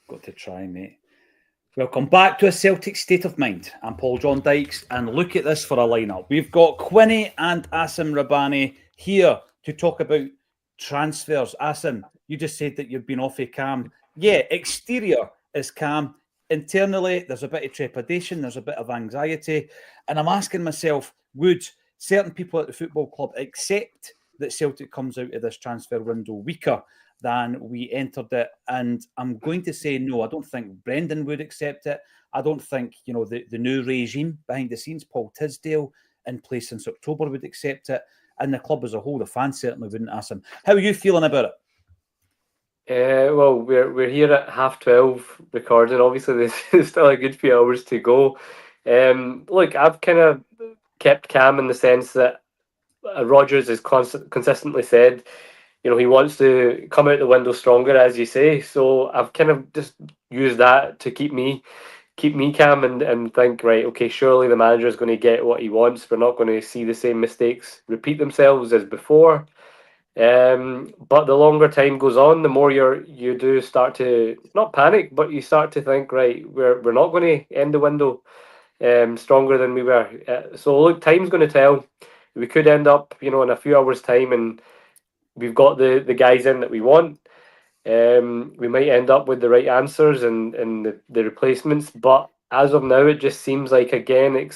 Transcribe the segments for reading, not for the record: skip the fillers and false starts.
Got to try, mate. Welcome back to A Celtic State of Mind. I'm Paul John Dykes, and look at this for a lineup. We've got Quinny and Acsom Rabbani here to talk about transfers. Acsom, you just said that you've been awfully calm. Yeah, exterior is calm. Internally, there's a bit of trepidation, there's a bit of anxiety. And I'm asking myself, would certain people at the football club accept that Celtic comes out of this transfer window weaker than we entered it? And I'm going to say no. I don't think Brendan would accept it. I don't think, the new regime behind the scenes, Paul Tisdale, in place since October, would accept it. And the club as a whole, the fans certainly wouldn't ask him. How are you feeling about it? Well, we're here at 12:30 recording. Obviously, there's still a good few hours to go. Look, I've kind of kept calm in the sense that Rodgers has consistently said, he wants to come out the window stronger, as you say. So I've kind of just used that to keep me calm and think, right, okay, surely the manager is going to get what he wants. We're not going to see the same mistakes repeat themselves as before. But the longer time goes on, the more you do start to not panic, but you start to think, right, we're not going to end the window stronger than we were. So look, time's going to tell. We could end up, in a few hours' time, and we've got the guys in that we want. We might end up with the right answers and the replacements, but as of now, it just seems like again, it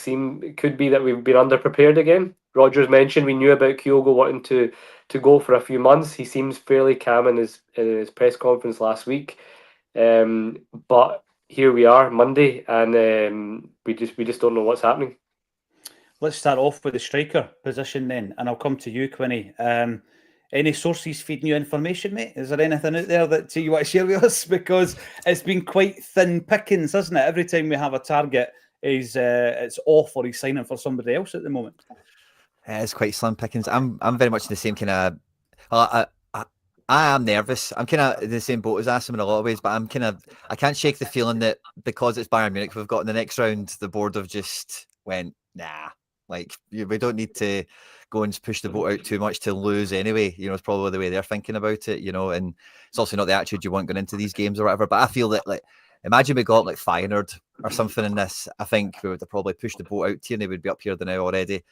could be that we've been underprepared again. Rogers mentioned we knew about Kyogo wanting to go for a few months. He seems fairly calm in his press conference last week, but here we are Monday, and we just don't know what's happening. Let's start off with the striker position then, and I'll come to you, Quinny. Any sources feeding you information, mate? Is there anything out there that you want to share with us? Because it's been quite thin pickings, hasn't it? Every time we have a target, it's off or he's signing for somebody else at the moment. It's quite slim pickings. I'm very much in the same kind of. I am nervous. I'm kind of in the same boat as Acsom in a lot of ways, but I can't shake the feeling that because it's Bayern Munich, we've got in the next round, the board have just went, nah, like we don't need to go and push the boat out too much to lose anyway. It's probably the way they're thinking about it, and it's also not the attitude you want going into these games or whatever. But I feel that, like, imagine we got like Feyenoord or something in this. I think we would have probably pushed the boat out here and they would be up here now already.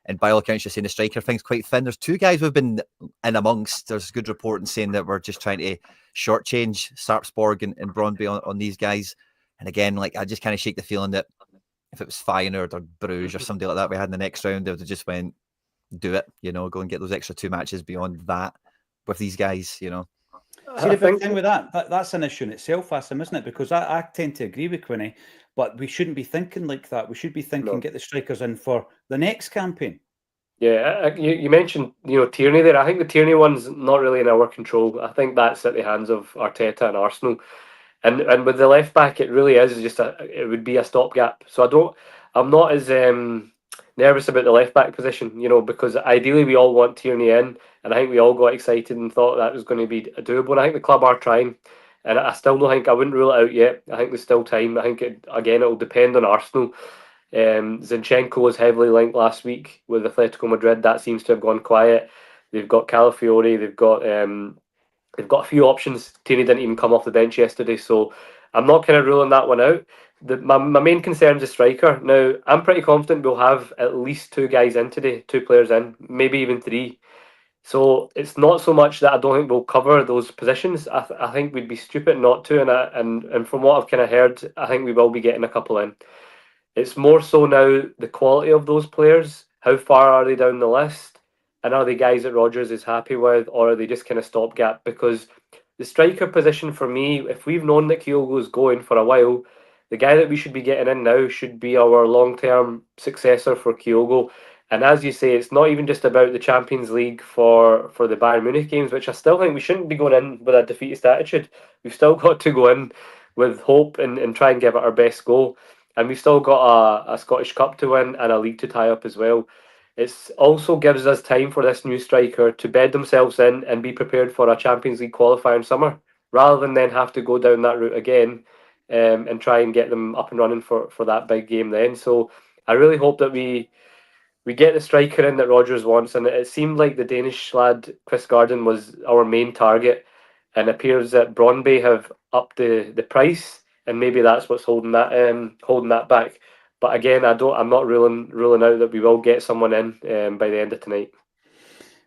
And by all accounts, you're saying the striker thing's quite thin. There's two guys we've been in amongst. There's good reporting saying that we're just trying to shortchange Sarpsborg and Brøndby on these guys. And again, like, I just kind of shake the feeling that if it was Feyenoord or Bruges or somebody like that we had in the next round, they would have just went, do it, go and get those extra 2 matches beyond that with these guys, See, the big thing with that's an issue in itself, Acsom, isn't it? Because I tend to agree with Quinny, but we shouldn't be thinking like that. We should be thinking, get the strikers in for the next campaign. Yeah, you mentioned, Tierney there. I think the Tierney one's not really in our control. I think that's at the hands of Arteta and Arsenal. And with the left back, it really is just it would be a stopgap. So I'm not as nervous about the left back position, because ideally we all want Tierney in, and I think we all got excited and thought that was going to be doable. And I think the club are trying, and I still don't think I wouldn't rule it out yet. I think there's still time. I think it'll depend on Arsenal. Zinchenko was heavily linked last week with Atletico Madrid. That seems to have gone quiet. They've got Calafiori. They've got a few options. Tierney didn't even come off the bench yesterday, so I'm not kind of ruling that one out. My main concern is striker. Now, I'm pretty confident we'll have at least 2 guys in today, 2 players in, maybe even 3. So it's not so much that I don't think we'll cover those positions. I think we'd be stupid not to, and from what I've kind of heard, I think we will be getting a couple in. It's more so now the quality of those players. How far are they down the list? And are they guys that Rodgers is happy with, or are they just kind of stopgap? Because the striker position for me, if we've known that Kyogo is going for a while, the guy that we should be getting in now should be our long-term successor for Kyogo. And as you say, it's not even just about the Champions League for the Bayern Munich games, which I still think we shouldn't be going in with a defeatist attitude. We've still got to go in with hope and try and give it our best go. And we've still got a Scottish Cup to win and a league to tie up as well. It also gives us time for this new striker to bed themselves in and be prepared for a Champions League qualifier in summer, rather than then have to go down that route again and try and get them up and running for that big game then. So I really hope that we get the striker in that Rodgers wants. And it seemed like the Danish lad, Chris Garden, was our main target. And it appears that Brøndby have up the price, and maybe that's what's holding that back. But again, I'm not ruling out that we will get someone in by the end of tonight.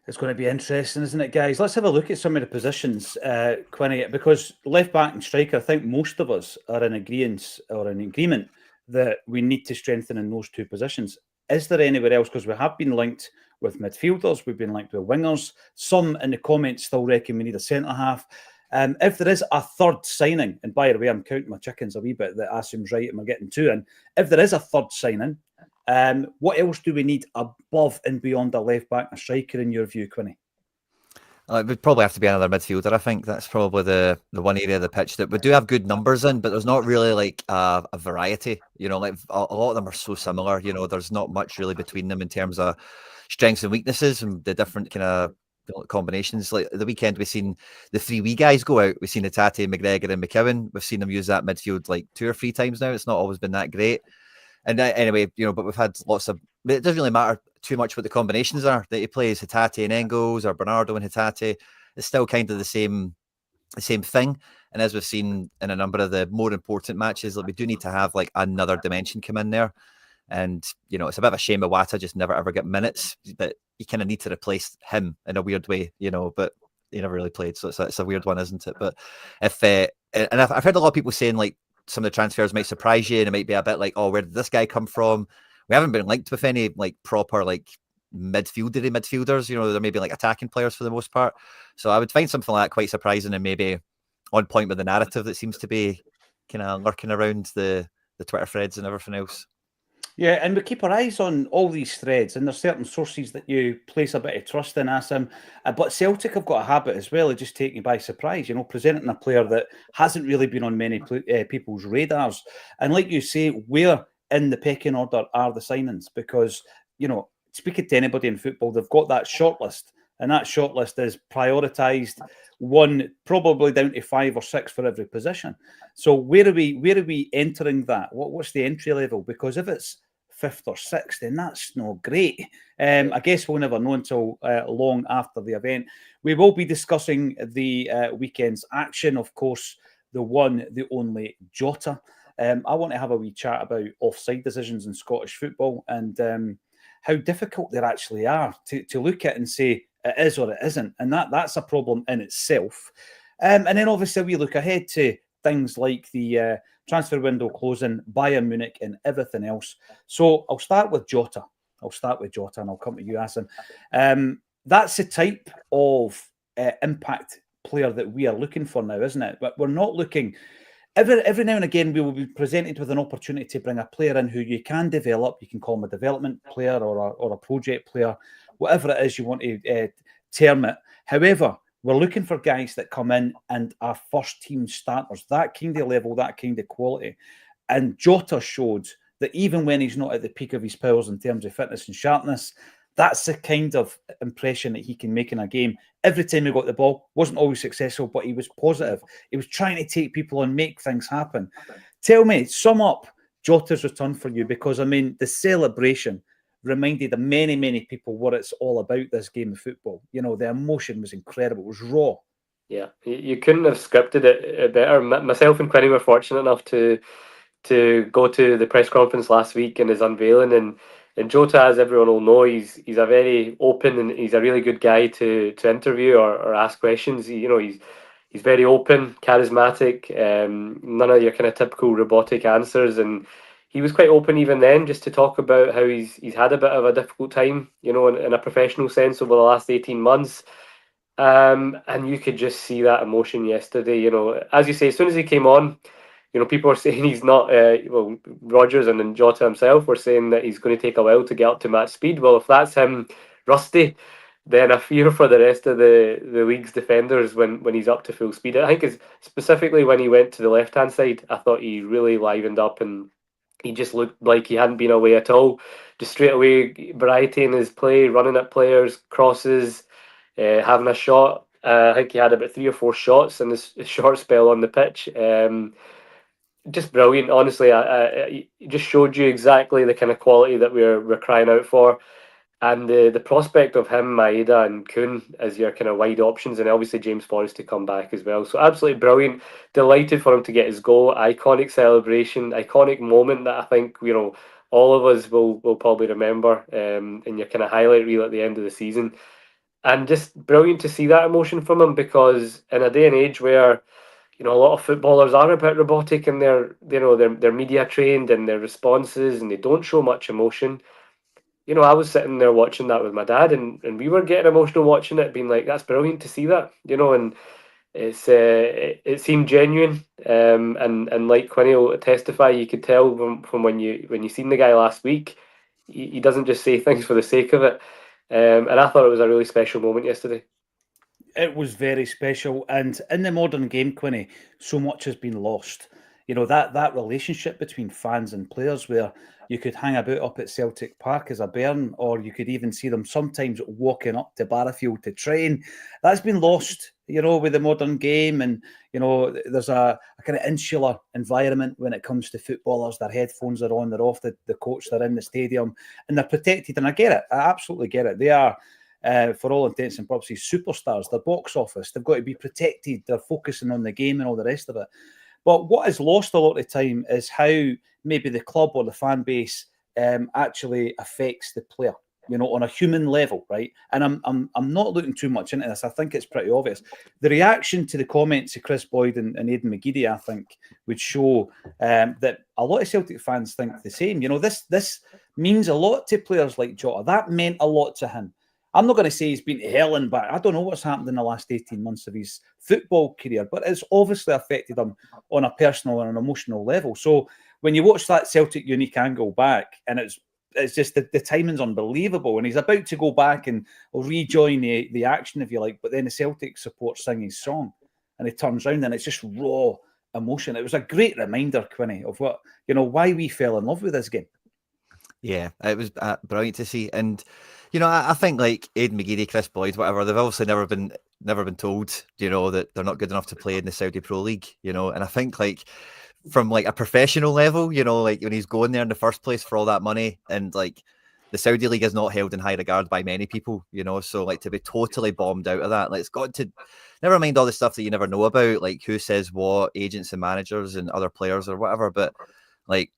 It's going to be interesting, isn't it, guys? Let's have a look at some of the positions, Quinny, because left back and striker, I think most of us are in agreement that we need to strengthen in those two positions. Is there anywhere else? Because we have been linked with midfielders, we've been linked with wingers. Some in the comments still reckon we need a centre half. If there is a third signing, and by the way, I'm counting my chickens a wee bit that Acom's right and we're getting two in. If there is a third signing, what else do we need above and beyond a left back and a striker in your view, Quinny? It would probably have to be another midfielder. I think that's probably the one area of the pitch that we do have good numbers in, but there's not really like a variety. You know, like a lot of them are so similar. You know, there's not much really between them in terms of strengths and weaknesses and the different kind of combinations. Like the weekend, we've seen the three wee guys go out. We've seen Hatate, McGregor, and McKeown. We've seen them use that midfield like 2 or 3 times now. It's not always been that great. And anyway, you know, but we've had lots of. It doesn't really matter too much what the combinations are that he plays, Hatate and Engels or Bernardo and Hatate. It's still kind of the same thing. And as we've seen in a number of the more important matches, like we do need to have like another dimension come in there. And you know, it's a bit of a shame Iwata just never ever get minutes, but you kind of need to replace him in a weird way, you know. But he never really played, so it's a weird one, isn't it? But if and I've heard a lot of people saying like some of the transfers might surprise you, and it might be a bit like, oh, where did this guy come from? We haven't been linked with any like proper like midfielders. You know, they're maybe like attacking players for the most part. So I would find something like that quite surprising and maybe on point with the narrative that seems to be kind of lurking around the Twitter threads and everything else. Yeah, and we keep our eyes on all these threads, and there's certain sources that you place a bit of trust in, Acom. But Celtic have got a habit as well of just taking you by surprise, you know, presenting a player that hasn't really been on many people's radars. And like you say, where in the pecking order are the signings? Because, you know, speaking to anybody in football, they've got that shortlist, and that shortlist is prioritised one, probably down to 5 or 6 for every position. So where are we entering that? What's the entry level? Because if it's 5th or 6th, then that's not great. I guess we'll never know until long after the event. We will be discussing the weekend's action, of course, the one, the only Jota. I want to have a wee chat about offside decisions in Scottish football and how difficult they actually are to look at and say it is or it isn't. And that's a problem in itself. And then obviously we look ahead to things like the transfer window closing, Bayern Munich and everything else. So I'll start with Jota. And I'll come to you, Acom. That's the type of impact player that we are looking for now, isn't it? But we're not looking... Every now and again, we will be presented with an opportunity to bring a player in who you can develop. You can call him a development player or a project player, whatever it is you want to term it. However, we're looking for guys that come in and are first team starters, that kind of level, that kind of quality. And Jota showed that even when he's not at the peak of his powers in terms of fitness and sharpness, that's the kind of impression that he can make in a game. Every time he got the ball, wasn't always successful, but he was positive. He was trying to take people and make things happen. Tell me, sum up Jota's return for you, because, I mean, the celebration reminded many, many people what it's all about, this game of football. You know, the emotion was incredible. It was raw. Yeah, you couldn't have scripted it better. Myself and Quinny were fortunate enough to go to the press conference last week and his unveiling, and Jota, as everyone will know, he's a very open and he's a really good guy to interview or ask questions. He's very open, charismatic, none of your kind of typical robotic answers, and he was quite open even then, just to talk about how he's had a bit of a difficult time, you know, in a professional sense over the last 18 months. And you could just see that emotion yesterday. You know, as you say, as soon as he came on, you know, people are saying he's not, Rodgers and then Jota himself were saying that he's going to take a while to get up to match speed. Well, if that's him rusty, then I fear for the rest of the league's defenders when he's up to full speed. I think it's specifically when he went to the left-hand side, I thought he really livened up and he just looked like he hadn't been away at all. Just straight away, variety in his play, running at players, crosses, having a shot. I think he had about 3 or 4 shots in this short spell on the pitch. Just brilliant, honestly. It just showed you exactly the kind of quality that we're crying out for. And the prospect of him, Idah and Kuhn as your kind of wide options, and obviously James Forrest to come back as well. So absolutely brilliant. Delighted for him to get his goal. Iconic celebration, iconic moment that I think, all of us will probably remember in your kind of highlight reel at the end of the season. And just brilliant to see that emotion from him, because in a day and age where a lot of footballers are a bit robotic in they're media trained and their responses, and they don't show much emotion. I was sitting there watching that with my dad, and we were getting emotional watching it, being like, "That's brilliant to see that," and it seemed genuine. And like Quinny will testify, you could tell from when you seen the guy last week, he doesn't just say things for the sake of it. And I thought it was a really special moment yesterday. It was very special, and in the modern game, Quinny, so much has been lost. That relationship between fans and players, where you could hang about up at Celtic Park as a bairn, or you could even see them sometimes walking up to Barrafield to train. That's been lost, with the modern game, and there's a kind of insular environment when it comes to footballers. Their headphones are on, they're off the coach, they're in the stadium, and they're protected. And I get it, I absolutely get it. They are. For all intents and purposes, superstars, their box office, they've got to be protected, they're focusing on the game and all the rest of it. But what is lost a lot of the time is how maybe the club or the fan base actually affects the player, on a human level, right? And I'm not looking too much into this. I think it's pretty obvious. The reaction to the comments of Chris Boyd and Aidan McGeady, I think, would show that a lot of Celtic fans think the same. This means a lot to players like Jota. That meant a lot to him. I'm not going to say he's been to hell and back. I don't know what's happened in the last 18 months of his football career, but it's obviously affected him on a personal and an emotional level. So when you watch that Celtic unique angle back, and it's just the timing's unbelievable, and he's about to go back and rejoin the action, if you like, but then the Celtic support sing his song, and he turns around and it's just raw emotion. It was a great reminder, Quinny, of why we fell in love with this game. Yeah, it was brilliant to see. And I think like Aidan McGeady, Chris Boyd, whatever, they've obviously never been told, that they're not good enough to play in the Saudi Pro League, and I think like from like a professional level, like when he's going there in the first place for all that money, and like the Saudi League is not held in high regard by many people, so like to be totally bombed out of that, like it's got to, never mind all the stuff that you never know about, like who says what, agents and managers and other players or whatever, but like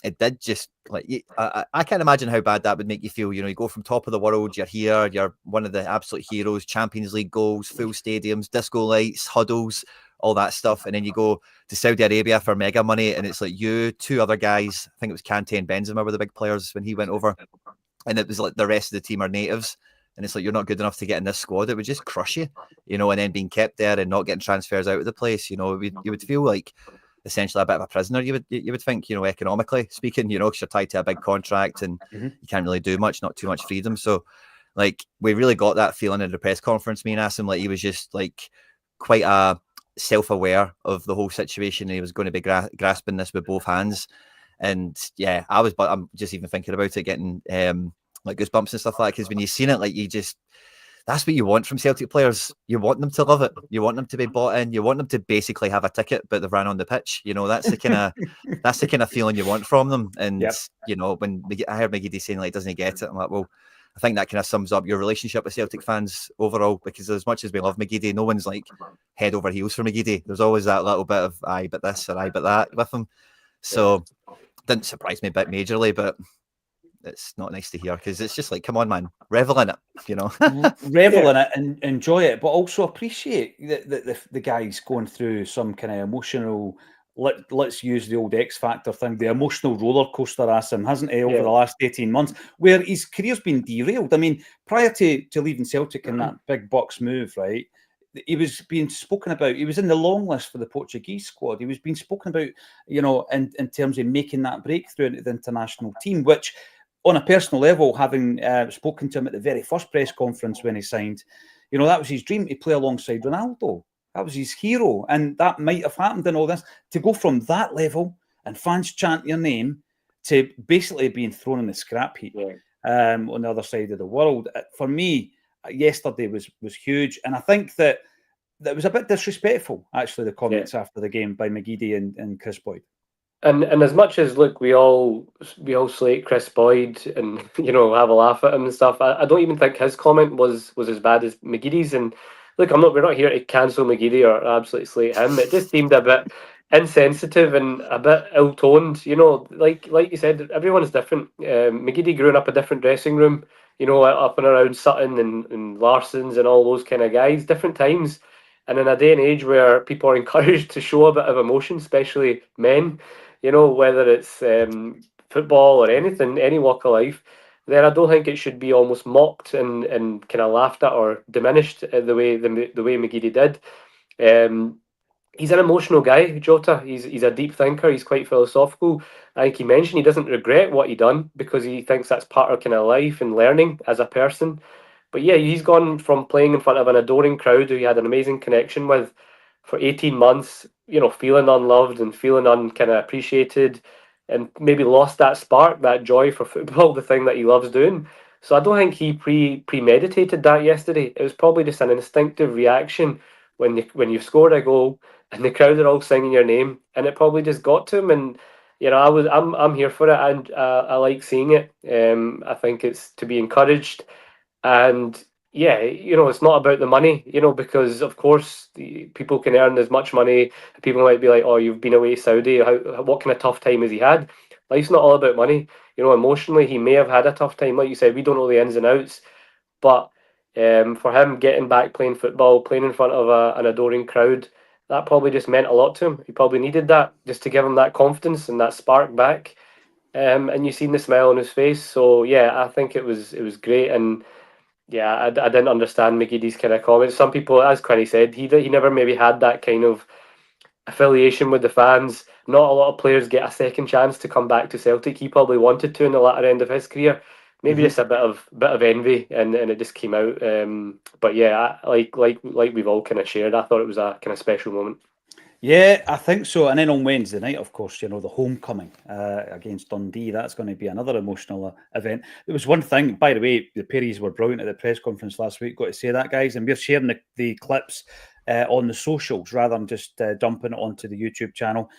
it did just like, I can't imagine how bad that would make you feel. You go from top of the world, you're here, you're one of the absolute heroes, Champions League goals, full stadiums, disco lights, huddles, all that stuff. And then you go to Saudi Arabia for mega money, and it's like you, two other guys, I think it was Kante and Benzema were the big players when he went over. And it was like the rest of the team are natives. And it's like, you're not good enough to get in this squad. It would just crush you, and then being kept there and not getting transfers out of the place, you would feel like essentially a bit of a prisoner, you would think, economically speaking, because you're tied to a big contract and you can't really do much, not too much freedom. So like we really got that feeling in the press conference, me and Acsom, like he was just like quite self-aware of the whole situation, and he was going to be grasping this with both hands. And yeah, I'm just even thinking about it, getting like goosebumps and stuff like that, because when you've seen it, like that's what you want from Celtic players. You want them to love it. You want them to be bought in. You want them to basically have a ticket, but they've ran on the pitch. That's the kind of feeling you want from them. And yep. When I heard McGeady saying like, doesn't he get it? I'm like, well, I think that kind of sums up your relationship with Celtic fans overall, because as much as we love McGeady, no one's like head over heels for McGeady. There's always that little bit of aye, but this or aye, but that with him. So didn't surprise me a bit majorly, but it's not nice to hear, because it's just like, come on, man, revel in it, revel in it and enjoy it, but also appreciate that the guy's going through some kind of emotional, let's use the old X Factor thing, the emotional roller coaster, Acsom, hasn't he, over the last 18 months, where his career's been derailed. I mean, prior to leaving Celtic in that big box move, right, he was being spoken about. He was in the long list for the Portuguese squad. He was being spoken about, in terms of making that breakthrough into the international team, which, on a personal level, having spoken to him at the very first press conference when he signed, that was his dream, to play alongside Ronaldo. That was his hero. And that might have happened in all this. To go from that level and fans chant your name to basically being thrown in the scrap heap on the other side of the world, for me, yesterday was huge. And I think that was a bit disrespectful, actually, the comments after the game by McGeady and Chris Boyd. And as much as look, we all slate Chris Boyd and have a laugh at him and stuff. I don't even think his comment was as bad as McGeady's. And look, we're not here to cancel McGeady or absolutely slate him. It just seemed a bit insensitive and a bit ill-toned. Like you said, everyone's different. McGeady grew up a different dressing room. Up and around Sutton and Larson's and all those kind of guys. Different times. And in a day and age where people are encouraged to show a bit of emotion, especially men, whether it's football or anything, any walk of life, then I don't think it should be almost mocked and kind of laughed at or diminished the way McGeady did. He's an emotional guy, Jota. He's a deep thinker. He's quite philosophical. I think he mentioned he doesn't regret what he done because he thinks that's part of kind of life and learning as a person. But yeah, he's gone from playing in front of an adoring crowd who he had an amazing connection with for 18 months, feeling unloved and feeling kind of appreciated, and maybe lost that spark, that joy for football, the thing that he loves doing. So I don't think he premeditated that yesterday. It was probably just an instinctive reaction when you scored a goal and the crowd are all singing your name, and it probably just got to him. And I'm here for it, and I like seeing it. I think it's to be encouraged. And yeah, it's not about the money, because of course people can earn as much money. People might be like, "Oh, you've been away Saudi. What kind of tough time has he had?" Life's not all about money. Emotionally, he may have had a tough time. Like you said, we don't know the ins and outs, but for him getting back playing football, playing in front of an adoring crowd, that probably just meant a lot to him. He probably needed that just to give him that confidence and that spark back. And you seen the smile on his face. So yeah, I think it was great. And yeah, I didn't understand McGeady's kind of comments. Some people, as Quinny said, he never maybe had that kind of affiliation with the fans. Not a lot of players get a second chance to come back to Celtic. He probably wanted to in the latter end of his career. Maybe just a bit of envy, and it just came out. But yeah, like we've all kind of shared, I thought it was a kind of special moment. Yeah, I think so. And then on Wednesday night, of course, the homecoming against Dundee. That's going to be another emotional event. There was one thing, by the way, the Perrys were brilliant at the press conference last week. Got to say that, guys. And we're sharing the clips on the socials rather than just dumping it onto the YouTube channel.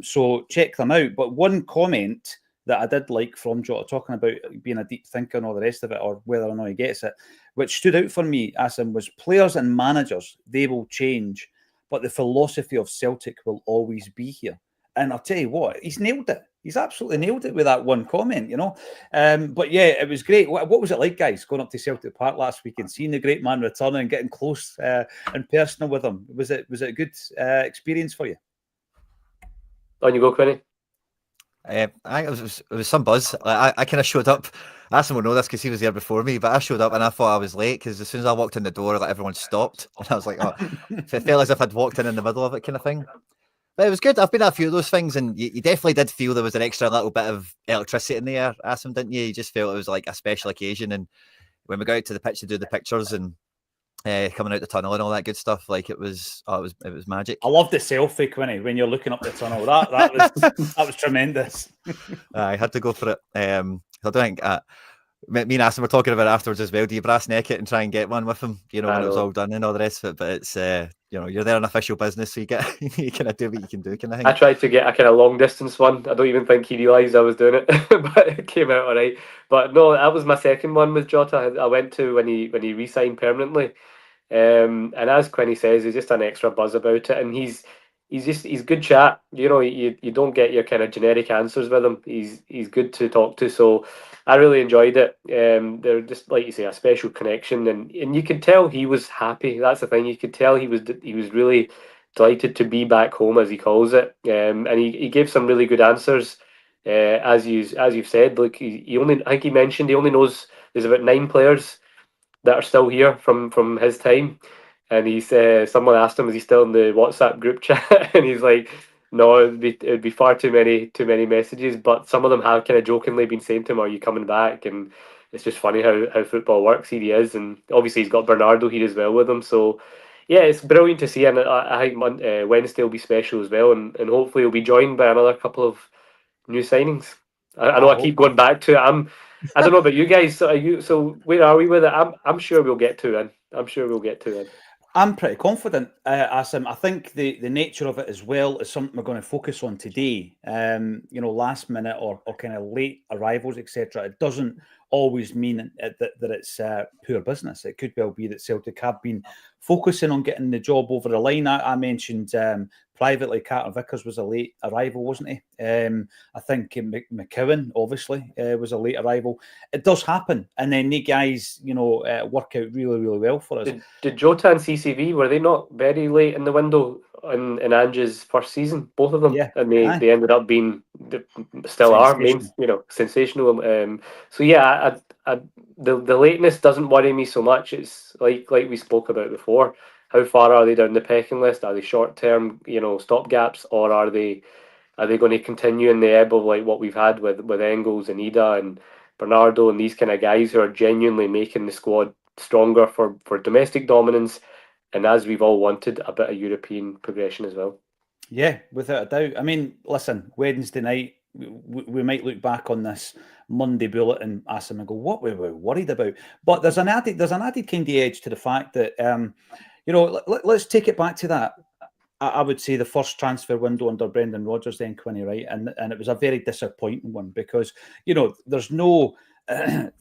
So check them out. But one comment that I did like from Jota, talking about being a deep thinker and all the rest of it, or whether or not he gets it, which stood out for me, Acsom, was players and managers, they will change, but the philosophy of Celtic will always be here. And I'll tell you what, he's nailed it. He's absolutely nailed it with that one comment, But yeah, it was great. What was it like, guys, going up to Celtic Park last week and seeing the great man returning and getting close and personal with him? Was it a good experience for you? On you go, Quinny. It was some buzz. I kind of showed up. Asim will know this because he was there before me, but I showed up and I thought I was late because as soon as I walked in the door, everyone stopped, and I was like, "Oh," it felt as if I'd walked in the middle of it, kind of thing. But it was good. I've been at a few of those things, and you definitely did feel there was an extra little bit of electricity in the air, Asim, didn't you? You just felt it was like a special occasion, and when we got out to the pitch to do the pictures and coming out the tunnel and all that good stuff, like it was magic. I loved the selfie, Quinny, when you're looking up the tunnel. That was tremendous. I had to go for it. I don't think me and Asim were talking about it afterwards as well. Do you brass neck it and try and get one with him? When it was all done and all the rest of it. But it's you're there on official business, so you kind of do what you can do, kind of thing. I tried to get a kind of long distance one. I don't even think he realised I was doing it, but it came out all right. But no, that was my second one with Jota. I went to when he re-signed permanently. And as Quinny says, there's just an extra buzz about it, and he's good chat. You don't get your kind of generic answers with him. He's good to talk to. So I really enjoyed it. They're just, like you say, a special connection, and you could tell he was happy. That's the thing. You could tell he was really delighted to be back home, as he calls it. And he gave some really good answers. As you've said, look, I think he mentioned he only knows there's about 9 players that are still here from his time, and he's someone asked him, is he still in the WhatsApp group chat, and he's like, no, it'd be far too many messages, but some of them have kind of jokingly been saying to him, are you coming back? And it's just funny how football works. Here he is, and obviously he's got Bernardo here as well with him, so yeah, it's brilliant to see. And I think Wednesday will be special as well, and hopefully he'll be joined by another couple of new signings. I know I keep going back to it. I don't know about you guys. So where are we with it? I'm sure we'll get to it. I'm sure we'll get to it. I'm pretty confident, Asim. I think the nature of it as well is something we're going to focus on today. Last minute or kind of late arrivals, etc. It doesn't always mean that it's poor business. It could well be that Celtic have been focusing on getting the job over the line. I mentioned privately, Carter Vickers was a late arrival, wasn't he? I think McCowan, obviously, was a late arrival. It does happen. And then the guys, work out really, really well for us. Did Jota and CCV, were they not very late in the window in Ange's first season? Both of them? Yeah. And they ended up being, still are, sensational. So yeah, the lateness doesn't worry me so much. It's like we spoke about before. How far are they down the pecking list? Are they short-term, stopgaps, or are they going to continue in the ebb of like what we've had with Engels and Idah and Bernardo and these kind of guys who are genuinely making the squad stronger for domestic dominance, and as we've all wanted, a bit of European progression as well? Yeah, without a doubt. I mean, listen, Wednesday night, we might look back on this Monday bulletin, Asim, and go, what were we worried about? But there's an added kind of edge to the fact that, let's take it back to that. I would say the first transfer window under Brendan Rodgers, then Quinny, right? And it was a very disappointing one because, there's no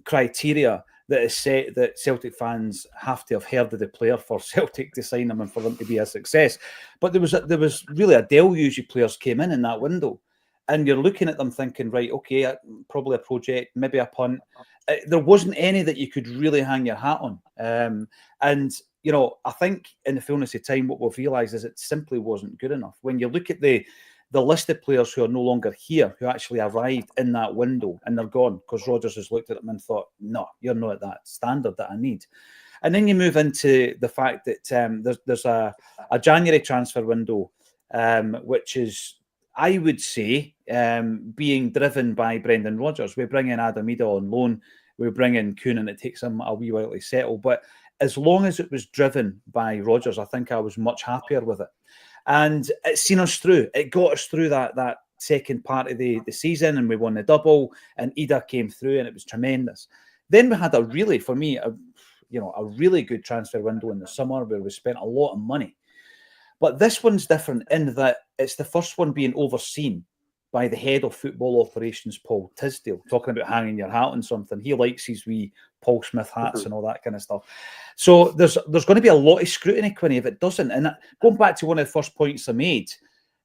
criteria that is set that Celtic fans have to have heard of the player for Celtic to sign him and for them to be a success. But there was really a deluge of players came in that window. And you're looking at them thinking, right, okay, probably a project, maybe a punt. There wasn't any that you could really hang your hat on. I think in the fullness of time, what we've realised is it simply wasn't good enough. When you look at the list of players who are no longer here, who actually arrived in that window, and they're gone because Rodgers has looked at them and thought, no, you're not at that standard that I need. And then you move into the fact that there's a January transfer window, which is, I would say, being driven by Brendan Rodgers. We bring in Adam Idah on loan. We bring in Kuhn, and it takes him a wee while to settle. But as long as it was driven by Rodgers, I think I was much happier with it. And it's seen us through. It got us through that second part of the season, and we won the double, and Idah came through, and it was tremendous. Then we had a really good transfer window in the summer where we spent a lot of money. But this one's different in that it's the first one being overseen by the head of football operations, Paul Tisdale, talking about hanging your hat on something. He likes his wee Paul Smith hats and all that kind of stuff. So there's going to be a lot of scrutiny, Quinny, if it doesn't. And going back to one of the first points I made,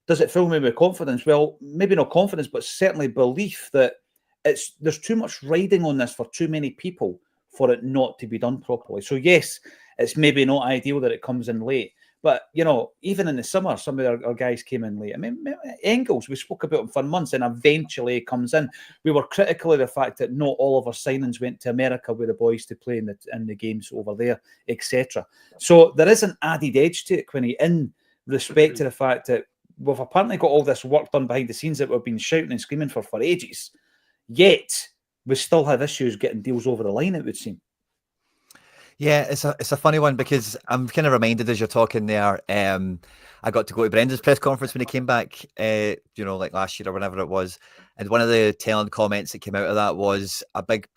does it fill me with confidence? Well, maybe not confidence, but certainly belief that there's too much riding on this for too many people for it not to be done properly. So yes, it's maybe not ideal that it comes in late. But, even in the summer, some of our guys came in late. I mean, Engels, we spoke about him for months, and eventually he comes in. We were critical of the fact that not all of our signings went to America with the boys to play in the games over there, etc. So there is an added edge to it, Quinny, in respect to the fact that we've apparently got all this work done behind the scenes that we've been shouting and screaming for ages. Yet, we still have issues getting deals over the line, it would seem. Yeah, it's a funny one because I'm kind of reminded as you're talking there. I got to go to Brendan's press conference when he came back, like last year or whenever it was. And one of the telling comments that came out of that was a big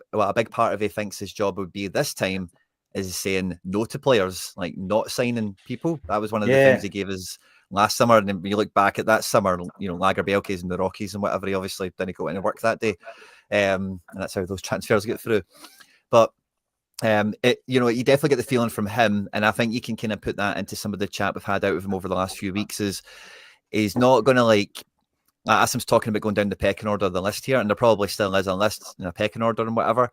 part of he thinks his job would be this time is saying no to players, like not signing people. That was one of the things he gave us last summer. And then when you look back at that summer, Lagerbielke's and the Rockies and whatever, he obviously didn't go into work that day. And that's how those transfers get through. But you definitely get the feeling from him, and I think you can kind of put that into some of the chat we've had out of him over the last few weeks. Is he's not going to Asim's talking about going down the pecking order of the list here, and there probably still is a list in a pecking order and whatever.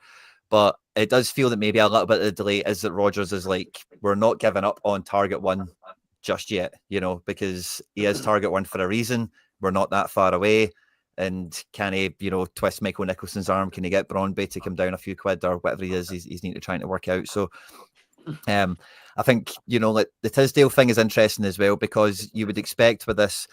But it does feel that maybe a little bit of the delay is that Rodgers is like, we're not giving up on target one just yet, because he is target one for a reason. We're not that far away. And can he, twist Michael Nicholson's arm? Can he get Brøndby to come down a few quid or whatever he is? He's need to trying to work out. So, I think the Tisdale thing is interesting as well, because you would expect with this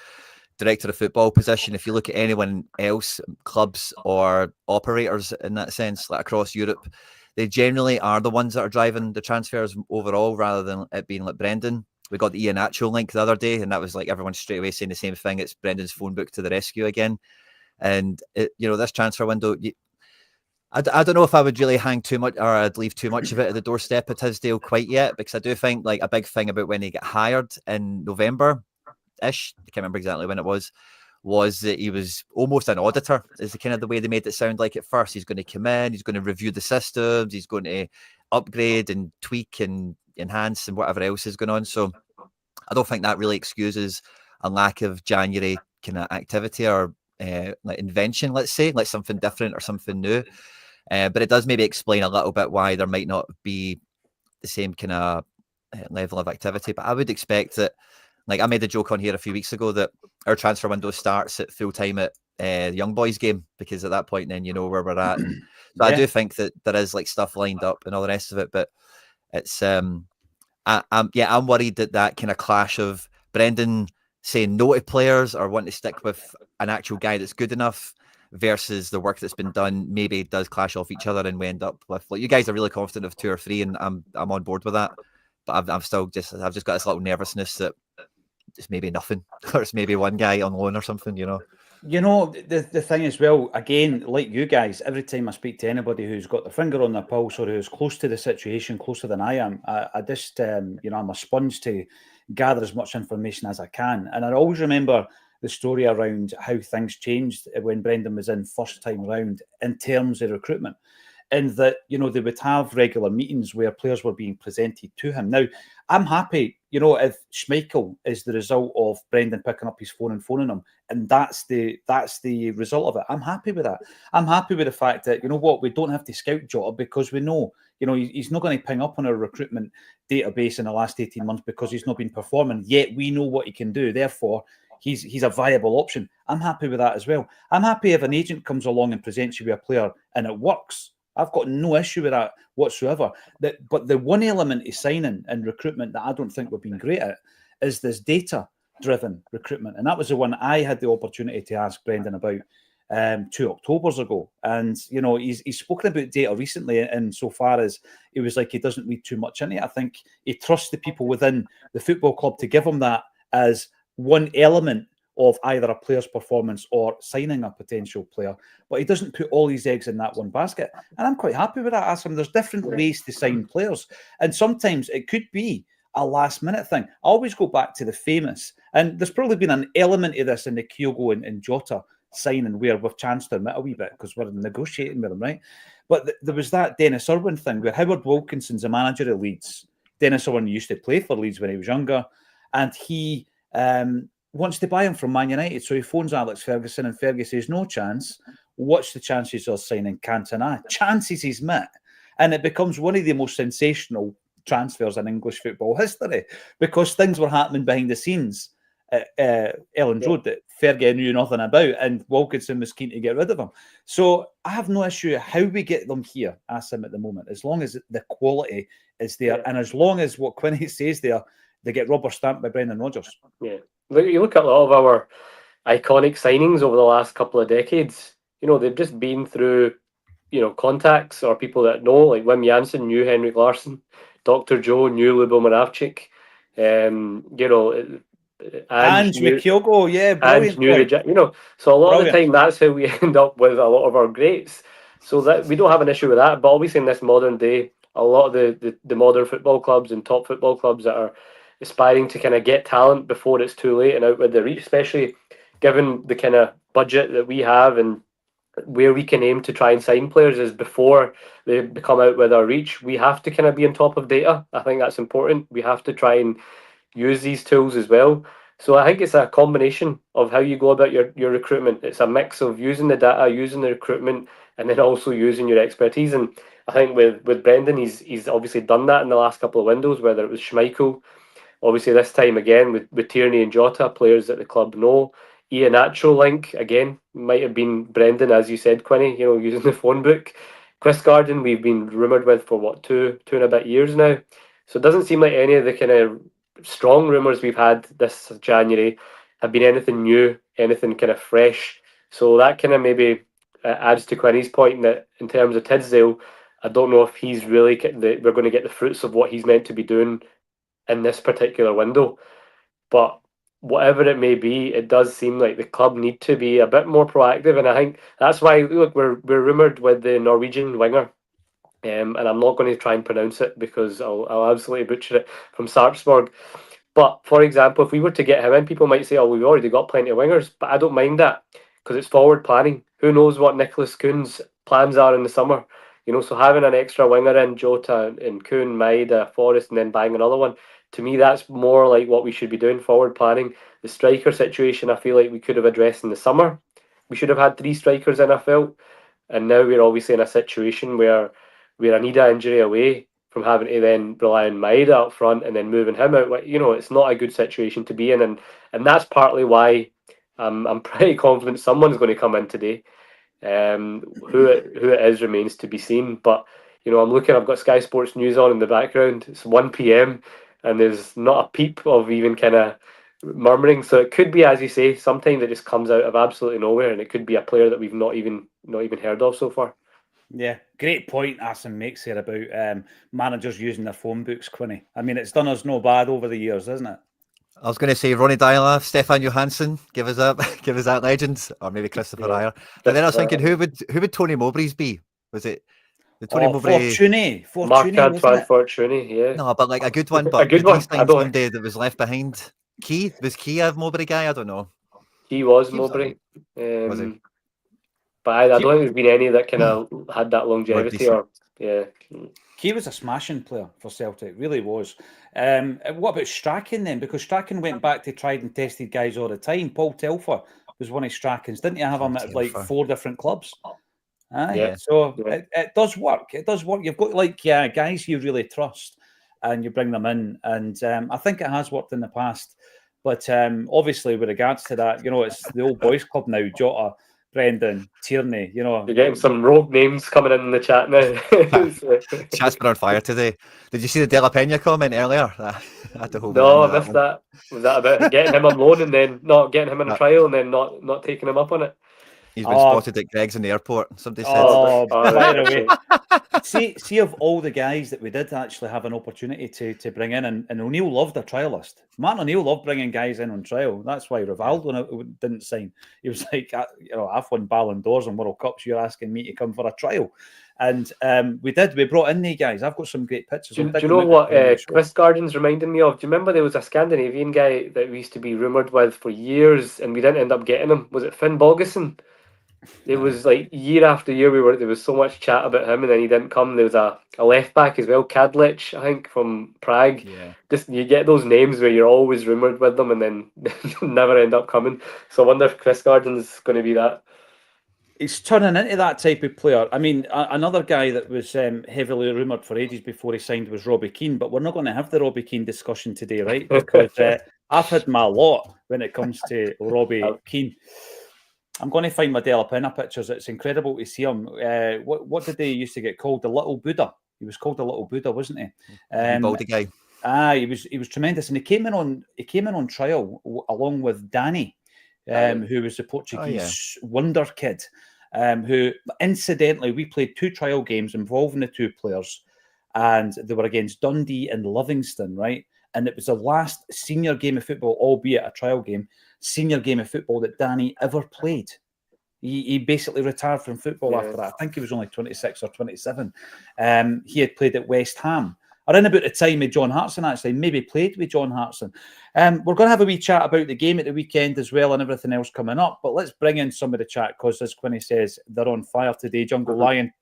director of football position, if you look at anyone else, clubs or operators in that sense, like across Europe, they generally are the ones that are driving the transfers overall, rather than it being like Brendan. We got the Ian Atchell link the other day, and that was like everyone straight away saying the same thing. It's Brendan's phone book to the rescue again. And this transfer window, I don't know if I would really hang too much, or I'd leave too much of it at the doorstep of Tisdale quite yet, because I do think like a big thing about when he got hired in November-ish, I can't remember exactly when it was that he was almost an auditor, is the kind of the way they made it sound like at first. He's going to come in, he's going to review the systems, he's going to upgrade and tweak and enhance and whatever else is going on. So I don't think that really excuses a lack of January kind of activity or like invention, let's say, like something different or something new. But it does maybe explain a little bit why there might not be the same kind of level of activity. But I would expect that, like I made a joke on here a few weeks ago that our transfer window starts at full time at the Young Boys game, because at that point then you know where we're at. And so I do think that there is like stuff lined up and all the rest of it. But it's I'm worried that kind of clash of Brendan saying no to players or wanting to stick with an actual guy that's good enough versus the work that's been done maybe does clash off each other, and we end up with, like, you guys are really confident of 2 or 3, and I'm on board with that, but I've just got this little nervousness that it's maybe nothing, or it's maybe one guy on loan or something, you know. The thing as well, again, like you guys, every time I speak to anybody who's got their finger on their pulse or who's close to the situation, closer than I am, I just, I'm a sponge to gather as much information as I can. And I always remember the story around how things changed when Brendan was in first time round in terms of recruitment. And that, they would have regular meetings where players were being presented to him. Now, I'm happy, if Schmeichel is the result of Brendan picking up his phone and phoning him, and that's the result of it. I'm happy with that. I'm happy with the fact that, we don't have to scout Jota, because we know, he's not going to ping up on our recruitment database in the last 18 months because he's not been performing, yet we know what he can do. Therefore, he's a viable option. I'm happy with that as well. I'm happy if an agent comes along and presents you with a player and it works. I've got no issue with that whatsoever. But the one element of signing and recruitment that I don't think we've been great at is this data-driven recruitment. And that was the one I had the opportunity to ask Brendan about 2 Octobers ago. And, he's spoken about data recently, and so far as it was like he doesn't read too much in it. I think he trusts the people within the football club to give him that as one element of either a player's performance or signing a potential player, but he doesn't put all his eggs in that one basket. And I'm quite happy with that, Acsom. There's different ways to sign players, and sometimes it could be a last-minute thing. I always go back to the famous, and there's probably been an element of this in the Kyogo and Jota signing where we've chanced them a wee bit because we're negotiating with them, right? But there was that Dennis Irwin thing where Howard Wilkinson's a manager of Leeds. Dennis Irwin used to play for Leeds when he was younger, and he wants to buy him from Man United. So he phones Alex Ferguson, and Fergie says, no chance. What's the chances of signing Cantona? Chances he's met. And it becomes one of the most sensational transfers in English football history, because things were happening behind the scenes at Elland Road that Fergie knew nothing about, and Wilkinson was keen to get rid of him. So I have no issue how we get them here, Acsom, at the moment, as long as the quality is there, and as long as what Quinny says there, they get rubber stamped by Brendan Rodgers. Yeah. You look at a lot of our iconic signings over the last couple of decades, they've just been through, contacts or people that know, like Wim Janssen knew Henrik Larsson, Dr. Joe knew Lubo Moravcik, And with Kyogo, yeah, brilliant. So a lot of the time that's how we end up with a lot of our greats. So that we don't have an issue with that. But obviously in this modern day, a lot of the modern football clubs and top football clubs that are aspiring to kind of get talent before it's too late and out with the reach, especially given the kind of budget that we have and where we can aim to try and sign players is before they become out with our reach. We have to kind of be on top of data. I think that's important. We have to try and use these tools as well. So I think it's a combination of how you go about your recruitment. It's a mix of using the data, using the recruitment, and then also using your expertise. And I think with Brendan, he's obviously done that in the last couple of windows, whether it was Schmeichel, obviously this time again with Tierney and Jota, players that the club know. Ian Nacho link, again, might have been Brendan, as you said, Quinny, using the phone book. Chris Garden, we've been rumoured with for, 2 and a bit years now. So it doesn't seem like any of the kind of strong rumours we've had this January have been anything new, anything kind of fresh. So that kind of maybe adds to Quinny's point that in terms of Tisdale, I don't know if he's really we're going to get the fruits of what he's meant to be doing in this particular window. But whatever it may be, it does seem like the club need to be a bit more proactive, and I think that's why, look, we're rumoured with the Norwegian winger, and I'm not going to try and pronounce it because I'll absolutely butcher it, from Sarpsborg. But for example, if we were to get him in, people might say, "Oh, we've already got plenty of wingers," but I don't mind that because it's forward planning. Who knows what Nicholas Kuhn's plans are in the summer? So having an extra winger in, Jota and Kuhn, Maida, Forrest, and then bang another one. To me, that's more like what we should be doing, forward planning. The striker situation, I feel like we could have addressed in the summer. We should have had 3 strikers in, I felt. And now we're obviously in a situation where we're an Idah injury away from having to then rely on Maida up front and then moving him out. It's not a good situation to be in, and that's partly why I'm pretty confident someone's going to come in today. Who it is remains to be seen. But I'm looking. I've got Sky Sports News on in the background. It's 1 p.m. and there's not a peep of even kind of murmuring. So it could be, as you say, something that just comes out of absolutely nowhere, and it could be a player that we've not even heard of so far. Yeah, great point Acsom makes here about managers using their phone books, Quinny. I mean, it's done us no bad over the years, isn't it? I was going to say Ronnie Dyla, Stefan Johansson, give us that legend, or maybe Christopher Ayer. But then I was thinking, who would Tony Mowbray's be? Was it the Tony Mowbray? Fortuny, Marc-Antoine Fortuny, yeah. No, but like a good one. A But good did he one. sign somebody that was left behind? Was Key a Mowbray guy? I don't know. He was Mowbray. Was he? But I don't think there's been any that kind of had that longevity. He was a smashing player for Celtic, really was. What about Strachan then? Because Strachan went back to tried and tested guys all the time. Paul Telfer was one of Strachan's. Didn't you have him at like 4 different clubs? Yeah. So it does work. It does work. You've got guys you really trust and you bring them in. And I think it has worked in the past. But obviously with regards to that, it's the old boys club now, Jota, Brendan, Tierney, You're getting some rogue names coming in the chat now. Chat's been on fire today. Did you see the De La Pena comment earlier? I had to hold no, I missed that. Was that about getting him on loan and then not getting him in a trial and then not taking him up on it? He's been spotted at Greg's in the airport. Somebody said. By the way. See of all the guys that we did actually have an opportunity to bring in, and O'Neill loved a trialist. Martin O'Neill loved bringing guys in on trial. That's why Rivaldo didn't sign. He was like, I've won Ballon d'Ors and World Cups. You're asking me to come for a trial. And we did. We brought in the guys. I've got some great pictures. Do you know what Chris Gardens reminded me of? Do you remember there was a Scandinavian guy that we used to be rumoured with for years and we didn't end up getting him? Was it Finn Bogason? It was like year after year there was so much chat about him and then he didn't come. There was a left back as well, Kadlec, I think, from Prague. Yeah. Just you get those names where you're always rumoured with them and then never end up coming. So I wonder if Chris Gardens is going to be that. He's turning into that type of player. I mean, another guy that was heavily rumoured for ages before he signed was Robbie Keane, but we're not going to have the Robbie Keane discussion today, right? Because I've had my lot when it comes to Robbie Keane. I'm going to find my De La Pena pictures. It's incredible to see him. What did they used to get called? The Little Buddha. He was called the Little Buddha, wasn't he? Baldy guy. He was tremendous, and he came in on trial along with Danny, who was the Portuguese wonder kid. Who incidentally we played 2 trial games involving the 2 players, and they were against Dundee and Livingston, right? And it was the last senior game of football, albeit a trial game, senior game of football that Danny ever played. He basically retired from football after that. I think he was only 26 or 27. He had played at West Ham. Around about the time of John Hartson, actually, maybe played with John Hartson. We're going to have a wee chat about the game at the weekend as well and everything else coming up. But let's bring in some of the chat because, as Quinny says, they're on fire today. Jungle Lion,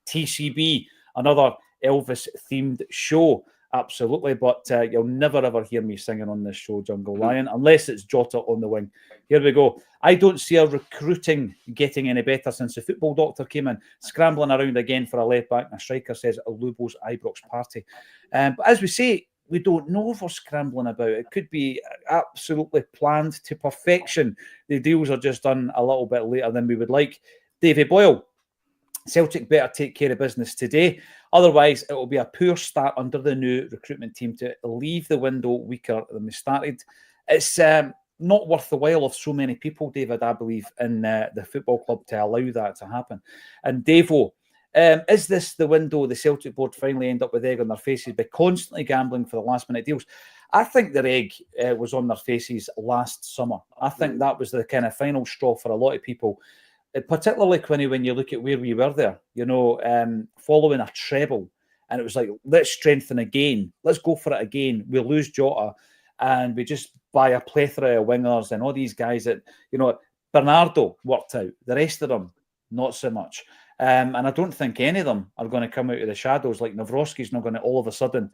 TCB, another Elvis-themed show. Absolutely, but you'll never ever hear me singing on this show, Jungle Lion, unless it's Jota on the wing. Here we go. I don't see our recruiting getting any better since the football doctor came in, scrambling around again for a left back and a striker, says Lubo's Ibrox party. But as we say, we don't know if we're scrambling about. It could be absolutely planned to perfection. The deals are just done a little bit later than we would like. Davy Boyle, Celtic better take care of business today. Otherwise, it will be a poor start under the new recruitment team to leave the window weaker than we started. It's not worth the while of so many people, David, I believe, in the football club to allow that to happen. And Davo, Is this the window the Celtic board finally end up with egg on their faces by constantly gambling for the last minute deals? I think their egg was on their faces last summer. I think that was the kind of final straw for a lot of people, particularly, Quinny, when you look at where we were there, following a treble. And it was like, let's strengthen again. Let's go for it again. We lose Jota and we just buy a plethora of wingers and all these guys that, Bernardo worked out. The rest of them, not so much. And I don't think any of them are going to come out of the shadows. Like Nawrocki's not going to all of a sudden,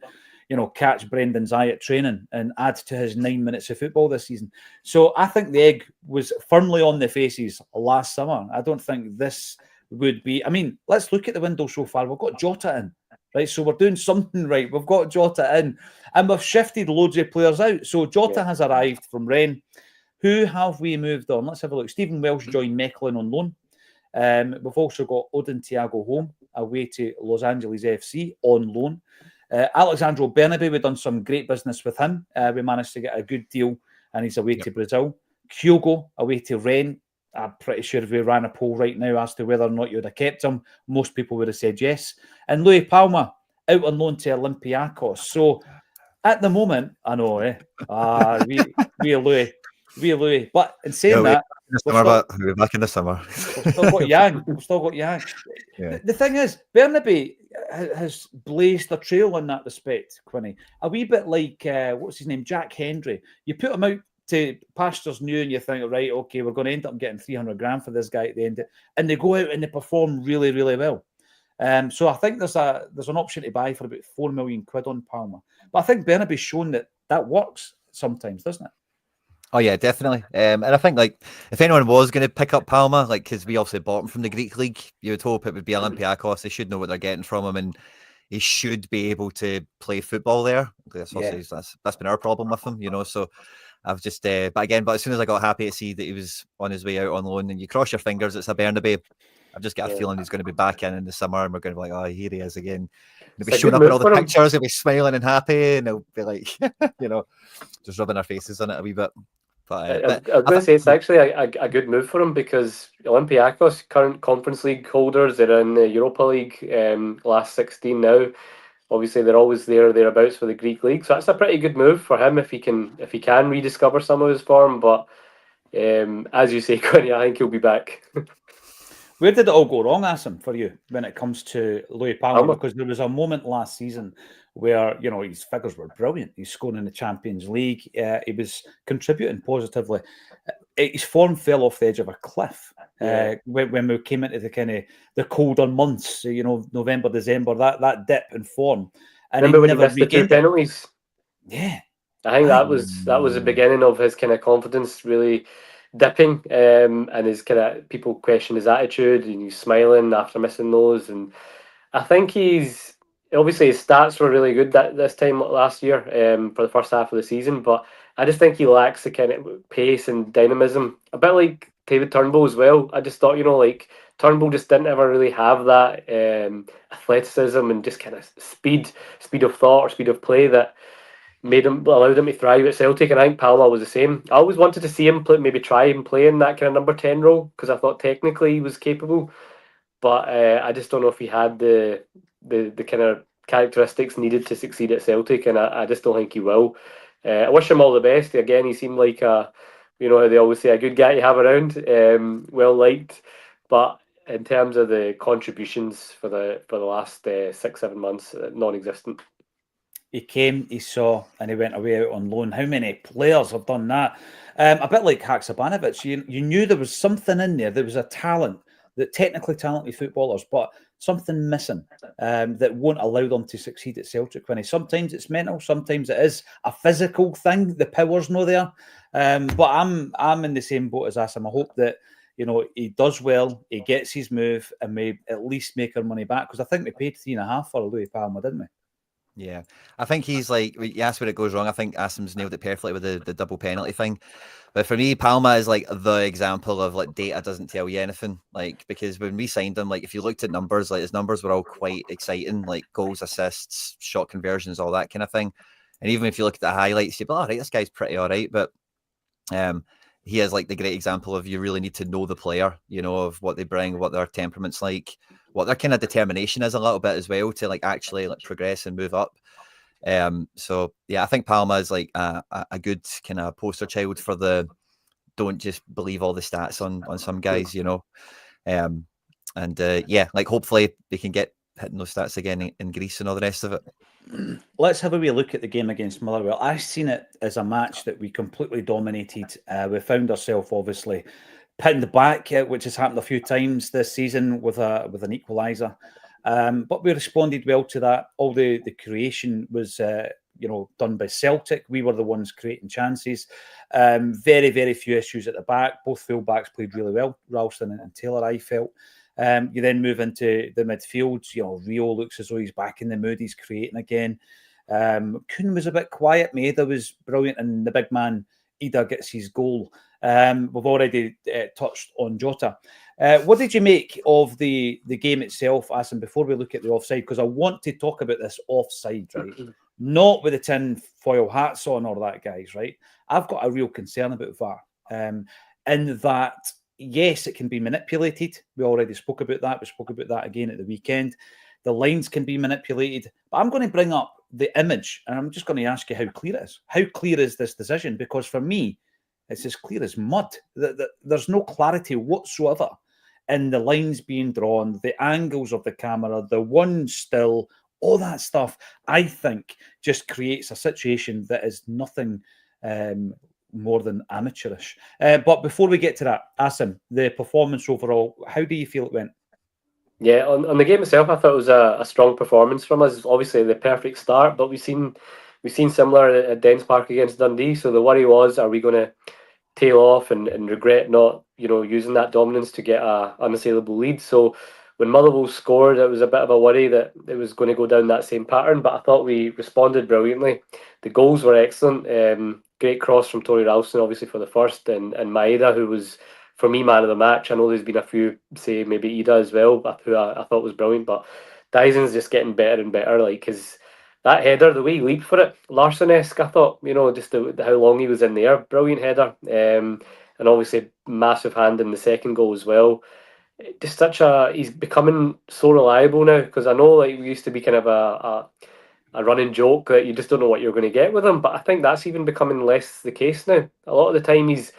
catch Brendan's eye at training and add to his 9 minutes of football this season. So I think the egg was firmly on the faces last summer. I don't think this would be. I mean, let's look at the window so far. We've got Jota in, right? So we're doing something right. We've got Jota in and we've shifted loads of players out. So Jota has arrived from Rennes. Who have we moved on? Let's have a look. Stephen Welsh joined Mechlin on loan. We've also got Odin Thiago home away to Los Angeles FC on loan. Alexandro Bernabe, we've done some great business with him. We managed to get a good deal and he's away to Brazil. Kyogo away to Rennes. I'm pretty sure if we ran a poll right now as to whether or not you would have kept him, most people would have said yes. And Louis Palma out on loan to Olympiacos. So at the moment, I know, we Louis. But in saying that, we're back in the summer. We've still got Yang. Yeah. The thing is, Bernabe has blazed a trail in that respect, Quinny. A wee bit like, what's his name, Jack Hendry. You put him out to pastures new and you think, right, okay, we're going to end up getting 300 grand for this guy at the end. And they go out and they perform really, really well. So I think there's an option to buy for about 4 million quid on Palma. But I think Bernabe's shown that works sometimes, doesn't it? Oh yeah, definitely. And I think if anyone was going to pick up Palma, because we obviously bought him from the Greek league, you would hope it would be Olympiacos. They should know what they're getting from him, and he should be able to play football there. That's been our problem with him, So I've just, but as soon as I got happy to see that he was on his way out on loan, and you cross your fingers, it's a Bernabe. I've just got a feeling he's going to be back in the summer, and we're going to be like, oh, here he is again. He'll be showing up in all the pictures. He'll be smiling and happy, and he'll be like, just rubbing our faces on it a wee bit. But I was going to say it's actually a good move for him because Olympiacos, current Conference League holders, they're in the Europa League last 16 now. Obviously, they're always thereabouts for the Greek league, so that's a pretty good move for him if he can rediscover some of his form. But as you say, Quinny, I think he'll be back. Where did it all go wrong, Acsom, for you when it comes to Louis Palma? Because there was a moment last season where, his figures were brilliant. He's scoring in the Champions League. He was contributing positively. His form fell off the edge of a cliff when we came into the colder months, November, December, that dip in form. And remember when he missed the 2 penalties? Yeah. I think that was the beginning of his kind of confidence really dipping, and his kind of people question his attitude, and he's smiling after missing those. And I think he's obviously his stats were really good this time last year for the first half of the season, but I just think he lacks the kind of pace and dynamism, a bit like David Turnbull as well. I just thought Turnbull just didn't ever really have that athleticism and just kind of speed of thought or speed of play that allowed him to thrive at Celtic, and I think Palma was the same. I always wanted to see him try and play in that kind of number 10 role because I thought technically he was capable, but I just don't know if he had the kind of characteristics needed to succeed at Celtic, and I just don't think he will. I wish him all the best. Again, he seemed like how they always say, a good guy to have around, well liked, but in terms of the contributions for the last 6-7 months, non-existent. He came, he saw, and he went away out on loan. How many players have done that? A bit like Haksabanovic. You knew there was something in there. There was a talent, that technically talented footballers, but something missing that won't allow them to succeed at Celtic. Sometimes it's mental, sometimes it is a physical thing. The power's not there. But I'm in the same boat as Acsom. I hope that he does well, he gets his move, and may at least make our money back, because I think we paid 3.5 for Louis Palma, didn't we? Yeah, I think he's you asked where it goes wrong. I think Acom's nailed it perfectly with the double penalty thing. But for me, Palma is the example of data doesn't tell you anything. Because when we signed him, if you looked at numbers, his numbers were all quite exciting, goals, assists, shot conversions, all that kind of thing. And even if you look at the highlights, you'd be all right, this guy's pretty all right. But he is the great example of you really need to know the player, of what they bring, what their temperament's like, what their kind of determination is a little bit as well to like actually like progress and move up. So yeah, I think Palma is like a good kind of poster child for the don't just believe all the stats on some guys, you know. Yeah, like hopefully they can get hitting those stats again in Greece and all the rest of it. Let's have a wee look at the game against Motherwell. I've seen it as a match that we completely dominated. We found ourselves obviously pinned back, which has happened a few times this season with an equaliser. But we responded well to that. All the creation was done by Celtic. We were the ones creating chances. Very, very few issues at the back. Both full-backs played really well, Ralston and Taylor, I felt. You then move into the midfield. Rio looks as though he's back in the mood. He's creating again. Kuhn was a bit quiet. Maeda was brilliant, and the big man Idah gets his goal. We've already touched on Jota. What did you make of the game itself, Acsom, before we look at the offside? Because I want to talk about this offside, right? Not with the tin foil hats on or that, guys, right? I've got a real concern about VAR. In that, yes, it can be manipulated. We already spoke about that. We spoke about that again at the weekend. The lines can be manipulated. But I'm going to bring up the image, and I'm just going to ask you how clear it is. How clear is this decision? Because for me, it's as clear as mud. There's no clarity whatsoever in the lines being drawn, the angles of the camera, the one still, all that stuff, I think, just creates a situation that is nothing more than amateurish. But before we get to that, Acsom, the performance overall, how do you feel it went? Yeah, on the game itself, I thought it was a strong performance from us. Obviously, the perfect start, but we've seen similar at Dens Park against Dundee. So the worry was, are we going to tail off and regret not using that dominance to get a unassailable lead? So when Motherwell scored, it was a bit of a worry that it was going to go down that same pattern. But I thought we responded brilliantly. The goals were excellent. Great cross from Tony Ralston, obviously for the first, and Maeda, who was, for me, man of the match. I know there's been a few, say maybe Idah as well, who I thought was brilliant. But Dyson's just getting better and better. Like his that header, the way he leaped for it, Larsson-esque. I thought, just how long he was in there, brilliant header. And obviously massive hand in the second goal as well. Just he's becoming so reliable now, because I know like we used to be kind of a running joke that you just don't know what you're going to get with him, but I think that's even becoming less the case now. A lot of the time he's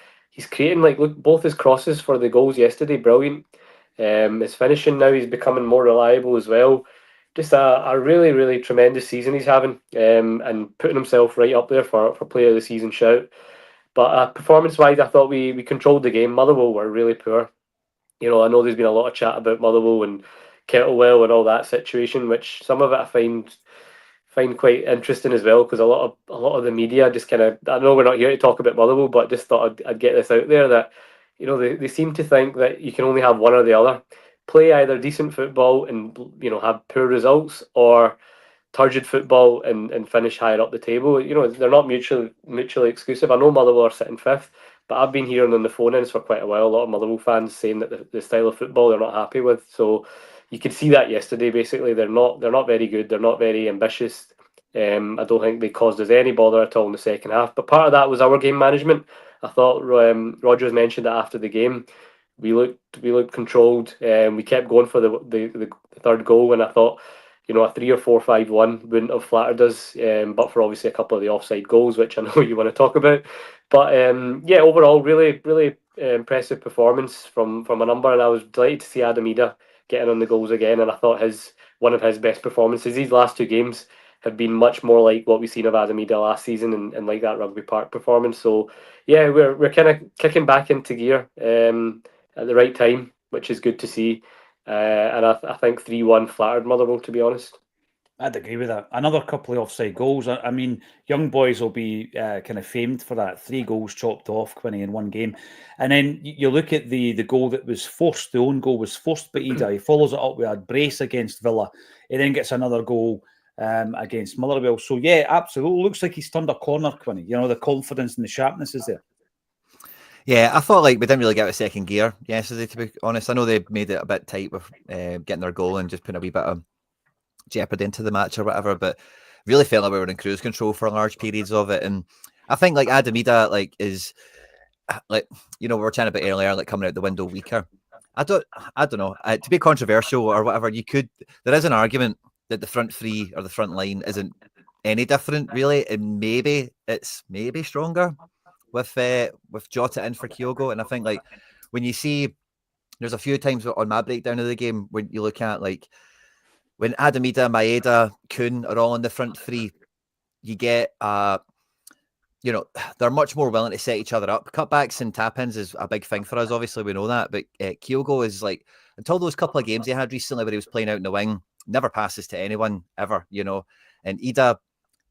creating, like, look, both his crosses for the goals yesterday, brilliant. His finishing now, he's becoming more reliable as well. Just a really, really tremendous season he's having, and putting himself right up there for player of the season shout. But performance-wise, I thought we controlled the game. Motherwell were really poor. I know there's been a lot of chat about Motherwell and Kettlewell and all that situation, which some of it I find quite interesting as well, because a lot of the media just kind of, I know we're not here to talk about Motherwell, but just thought I'd get this out there that they seem to think that you can only have one or the other. Play either decent football and have poor results, or turgid football and finish higher up the table. They're not mutually exclusive. I know Motherwell are sitting fifth, but I've been hearing on the phone-ins for quite a while, a lot of Motherwell fans saying that the style of football they're not happy with. So you could see that yesterday. Basically, they're not very good. They're not very ambitious. I don't think they caused us any bother at all in the second half. But part of that was our game management. I thought Rogers mentioned that after the game. We looked controlled, and we kept going for the third goal. And I thought, a 3 or 4-5-1 wouldn't have flattered us, but for obviously a couple of the offside goals, which I know you want to talk about. But yeah, overall, really, really impressive performance from a number, and I was delighted to see Adam Idah getting on the goals again. And I thought one of his best performances. These last two games have been much more like what we've seen of Adam Idah last season, and like that Rugby Park performance. So yeah, we're kind of kicking back into gear at the right time, which is good to see. And I think 3-1 flattered Motherwell, to be honest. I'd agree with that. Another couple of offside goals. I mean, young boys will be kind of famed for that. 3 goals chopped off, Quinny, in one game. And then you look at the goal that was forced. The own goal was forced by Idah. He follows it up with a brace against Villa. He then gets another goal against Motherwell. So, yeah, absolutely. Looks like he's turned a corner, Quinny. The confidence and the sharpness is there. Yeah, I thought like we didn't really get out of second gear yesterday, to be honest. I know they made it a bit tight with getting their goal and just putting a wee bit of jeopardy into the match or whatever, but really felt like we were in cruise control for large periods of it. And I think like Adam Idah is like, we were chatting about earlier, like coming out the window weaker. I don't know. To be controversial or whatever, there is an argument that the front three or the front line isn't any different really, and maybe it's stronger with Jota in for Kyogo. And I think like when you see, there's a few times on my breakdown of the game when you look at like when Adam, Idah, Maeda, Kun are all in the front three, you get they're much more willing to set each other up. Cutbacks and tap-ins is a big thing for us, obviously, we know that. But Kyogo is like, until those couple of games he had recently where he was playing out in the wing, never passes to anyone, ever, And Idah,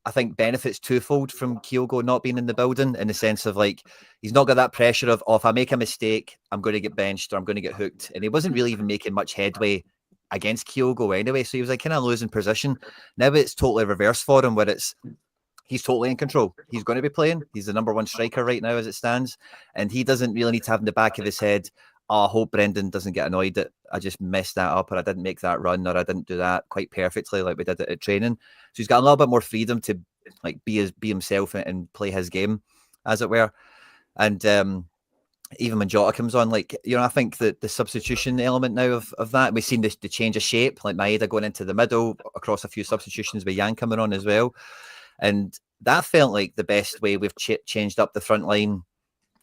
I think, benefits twofold from Kyogo not being in the building, in the sense of like, he's not got that pressure of, if I make a mistake, I'm going to get benched or I'm going to get hooked. And he wasn't really even making much headway against Kyogo anyway. So he was like kind of losing position. Now it's totally reversed for him, where he's totally in control. He's going to be playing. He's the number one striker right now as it stands. And he doesn't really need to have in the back of his head, I hope Brendan doesn't get annoyed that I just messed that up, or I didn't make that run, or I didn't do that quite perfectly like we did it at training. So he's got a little bit more freedom to like be himself and play his game, as it were. And even when Jota comes on, like, I think that the substitution element now of that, we've seen the change of shape, like Maeda going into the middle across a few substitutions with Jan coming on as well. And that felt like the best way we've changed up the front line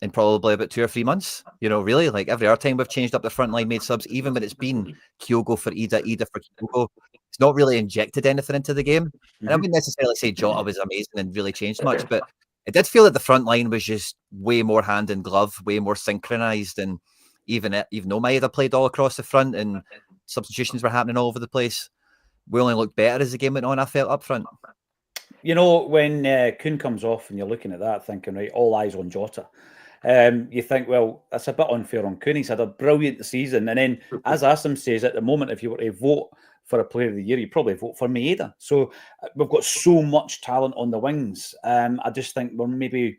in probably about 2 or 3 months. Really, like every other time we've changed up the front line, made subs, even when it's been Kyogo for Idah, Idah for Kyogo, it's not really injected anything into the game. And I wouldn't necessarily say Jota was amazing and really changed much, but it did feel that the front line was just way more hand in glove, way more synchronized. And even though Maeda played all across the front and substitutions were happening all over the place, we only looked better as the game went on, I felt, up front. When Kun comes off and you're looking at that thinking, right, all eyes on Jota, you think, well, that's a bit unfair on Kun. He's had a brilliant season. And then, as Acsom says, at the moment, if you were to vote for a player of the year, you probably vote for Maeda. So we've got so much talent on the wings. I just think we're maybe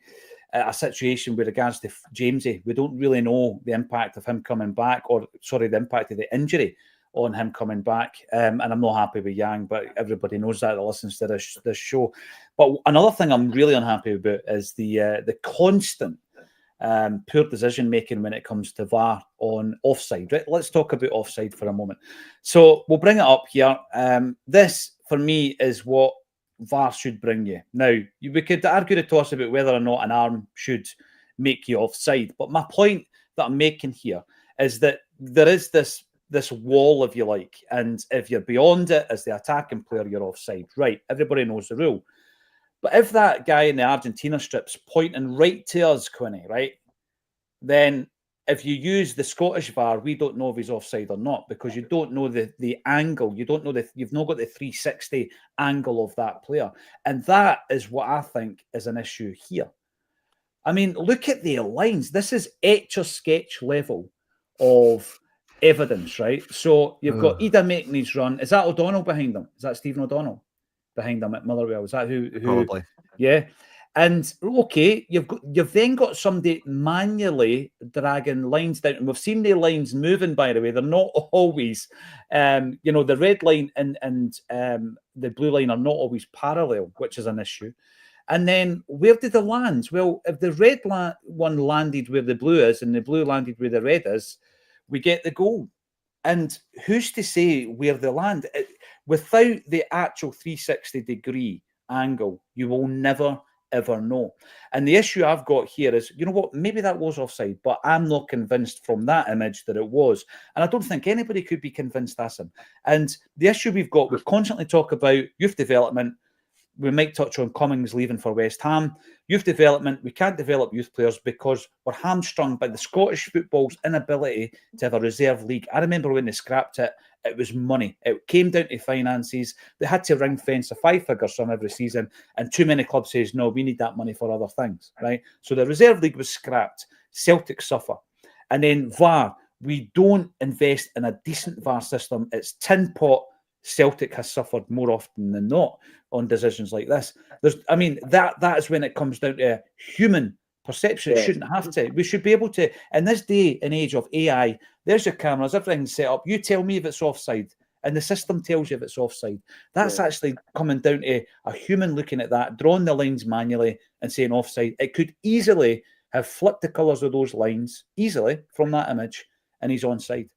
a situation with regards to Jamesy. We don't really know the impact of him coming back, the impact of the injury on him coming back. And I'm not happy with Yang, but everybody knows that listens to this show. But another thing I'm really unhappy about is the constant poor decision making when it comes to VAR on offside. Right? Let's talk about offside for a moment. So we'll bring it up here. This, for me, is what VAR should bring you. Now, we could argue the toss about whether or not an arm should make you offside. But my point that I'm making here is that there is this wall, if you like, and if you're beyond it as the attacking player, you're offside. Right, everybody knows the rule. But if that guy in the Argentina strip's pointing right to us, Quinny, right, then if you use the Scottish VAR, we don't know if he's offside or not, because you don't know the angle. You don't know you've not got the 360 angle of that player. And that is what I think is an issue here. I mean, look at the lines. This is Etch-a-Sketch level of evidence, right? So you've got Idah making his run. Is that O'Donnell behind them? Is that Stephen O'Donnell behind them at Motherwell? Is that who? Probably. Yeah. And okay, you've then got somebody manually dragging lines down, and we've seen the lines moving. By the way, they're not always, the red line and the blue line are not always parallel, which is an issue. And then where did it land? Well, if the red one landed where the blue is and the blue landed where the red is, we get the goal. And who's to say where they land? Without the actual 360-degree angle, you will never, ever know. And the issue I've got here is, you know what, maybe that was offside, but I'm not convinced from that image that it was. And I don't think anybody could be convinced, Acsom. And the issue we've constantly talk about youth development. We might touch on Cummings leaving for West Ham. Youth development, we can't develop youth players because we're hamstrung by the Scottish football's inability to have a reserve league. I remember when they scrapped it, it was money. It came down to finances. They had to ring fence a 5-figure sum every season, and too many clubs says, no, we need that money for other things, right? So the reserve league was scrapped. Celtic suffer. And then VAR, we don't invest in a decent VAR system. It's tin pot. Celtic has suffered more often than not on decisions like this. That is when it comes down to human perception. It shouldn't have to. We should be able to, in this day and age of AI, there's your cameras, everything's set up. You tell me if it's offside, and the system tells you if it's offside. That's actually coming down to a human looking at that, drawing the lines manually and saying offside. It could easily have flipped the colours of those lines easily from that image, and he's onside.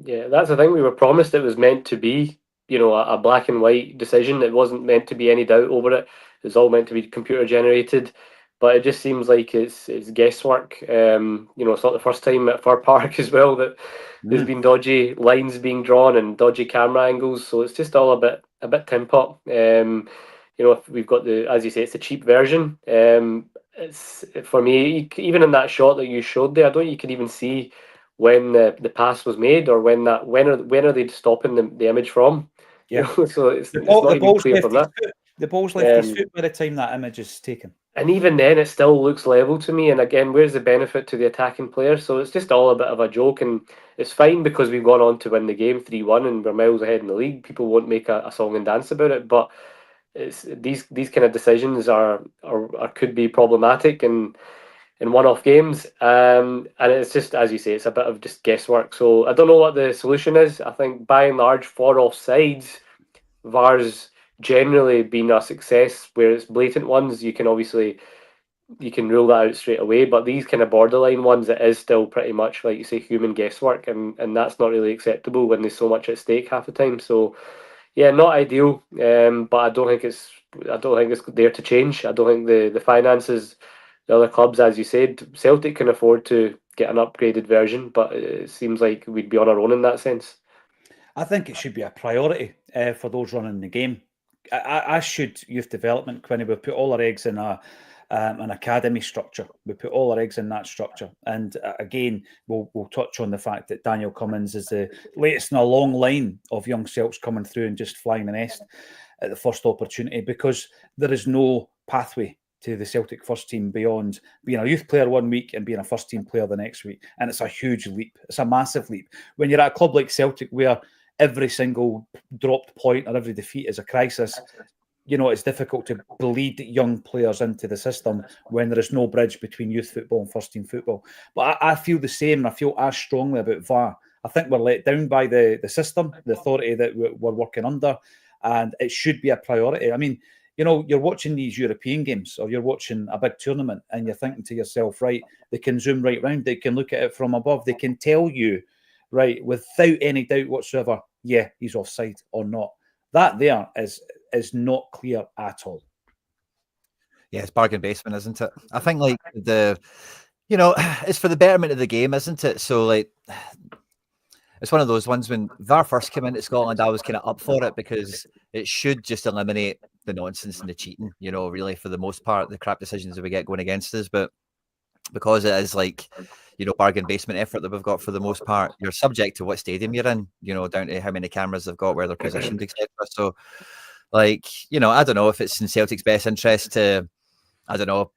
Yeah, that's the thing. We were promised it was meant to be, a black and white decision. It wasn't meant to be any doubt over it. It's all meant to be computer generated, but it just seems like it's guesswork. It's not the first time at Fir Park as well that there's been dodgy lines being drawn and dodgy camera angles. So it's just all a bit tin pot. If we've got as you say, it's the cheap version. It's for me, even in that shot that you showed there, I don't think you can even see when the pass was made, or when are they stopping the image from? Yeah. So it's not even clear from that. The ball's left his foot by the time that image is taken. And even then, it still looks level to me. And again, where's the benefit to the attacking player? So it's just all a bit of a joke. And it's fine because we've gone on to win the game 3-1 and we're miles ahead in the league. People won't make a song and dance about it. But it's these kind of decisions are could be problematic in one-off games, and it's just, as you say, it's a bit of just guesswork. So I don't know what the solution is. I think by and large for offsides, VAR's generally been a success. Where it's blatant ones, you can rule that out straight away. But these kind of borderline ones, it is still pretty much, like you say, human guesswork, and that's not really acceptable when there's so much at stake half the time. So yeah, not ideal. But I don't think it's there to change. I don't think the finances. The other clubs, as you said, Celtic can afford to get an upgraded version, but it seems like we'd be on our own in that sense. I think it should be a priority for those running the game. I should youth development, Quinny. We put all our eggs in an academy structure. We put all our eggs in that structure. And again, we'll touch on the fact that Daniel Cummins is the latest in a long line of young Celts coming through and just flying the nest at the first opportunity, because there is no pathway to the Celtic first team beyond being a youth player 1 week and being a first team player the next week. And it's a huge leap. It's a massive leap. When you're at a club like Celtic, where every single dropped point or every defeat is a crisis, it's difficult to bleed young players into the system when there is no bridge between youth football and first team football. But I feel the same. I feel as strongly about VAR. I think we're let down by the system, the authority that we're working under, and it should be a priority. I mean, you're watching these European games, or you're watching a big tournament, and you're thinking to yourself, right, they can zoom right round, they can look at it from above, they can tell you, right, without any doubt whatsoever, yeah, he's offside or not. That there is not clear at all. Yeah, it's bargain basement, isn't it? I think like it's for the betterment of the game, isn't it? So like, it's one of those ones when VAR first came into Scotland, I was kind of up for it because it should just eliminate the nonsense and the cheating, really for the most part, the crap decisions that we get going against us. But because it is like, bargain basement effort that we've got for the most part, you're subject to what stadium you're in, down to how many cameras they've got, where they're positioned, etc. So like, I don't know if it's in Celtic's best interest to, I don't know,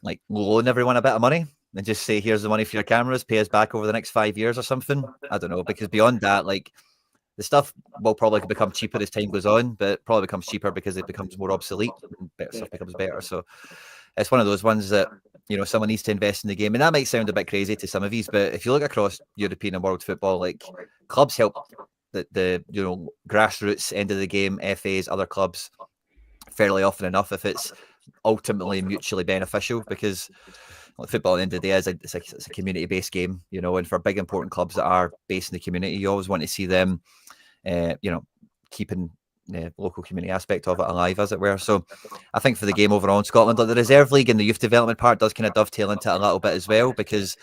like loan everyone a bit of money and just say, here's the money for your cameras, pay us back over the next 5 years or something. I don't know, because beyond that, like, the stuff will probably become cheaper as time goes on, but it probably becomes cheaper because it becomes more obsolete and better stuff becomes better. So it's one of those ones that, someone needs to invest in the game. And that might sound a bit crazy to some of these, but if you look across European and world football, like, clubs help the grassroots end of the game, FAs, other clubs, fairly often enough if it's ultimately mutually beneficial, because football at the end of the day is it's a community-based game, and for big important clubs that are based in the community, you always want to see them keeping the local community aspect of it alive, as it were. So I think for the game overall in Scotland, like the reserve league and the youth development part does kind of dovetail into it a little bit as well, because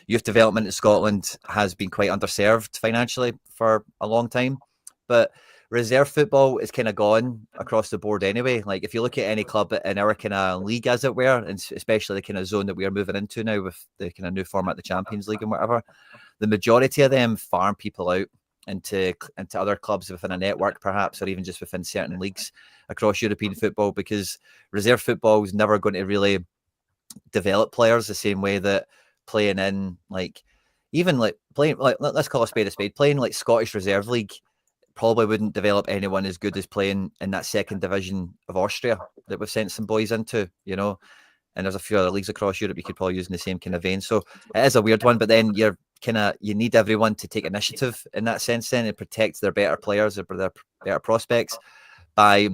youth development in Scotland has been quite underserved financially for a long time, but reserve football is kind of gone across the board anyway. Like if you look at any club in our kind of league, as it were, and especially the kind of zone that we are moving into now with the kind of new format, the Champions League and whatever, the majority of them farm people out into other clubs within a network, perhaps, or even just within certain leagues across European football, because reserve football is never going to really develop players the same way that playing in, like, even like playing, like, let's call a spade, playing like Scottish Reserve League probably wouldn't develop anyone as good as playing in that second division of Austria that we've sent some boys into, and there's a few other leagues across Europe you could probably use in the same kind of vein. So it is a weird one, but then you need everyone to take initiative in that sense then and protect their better players or their better prospects by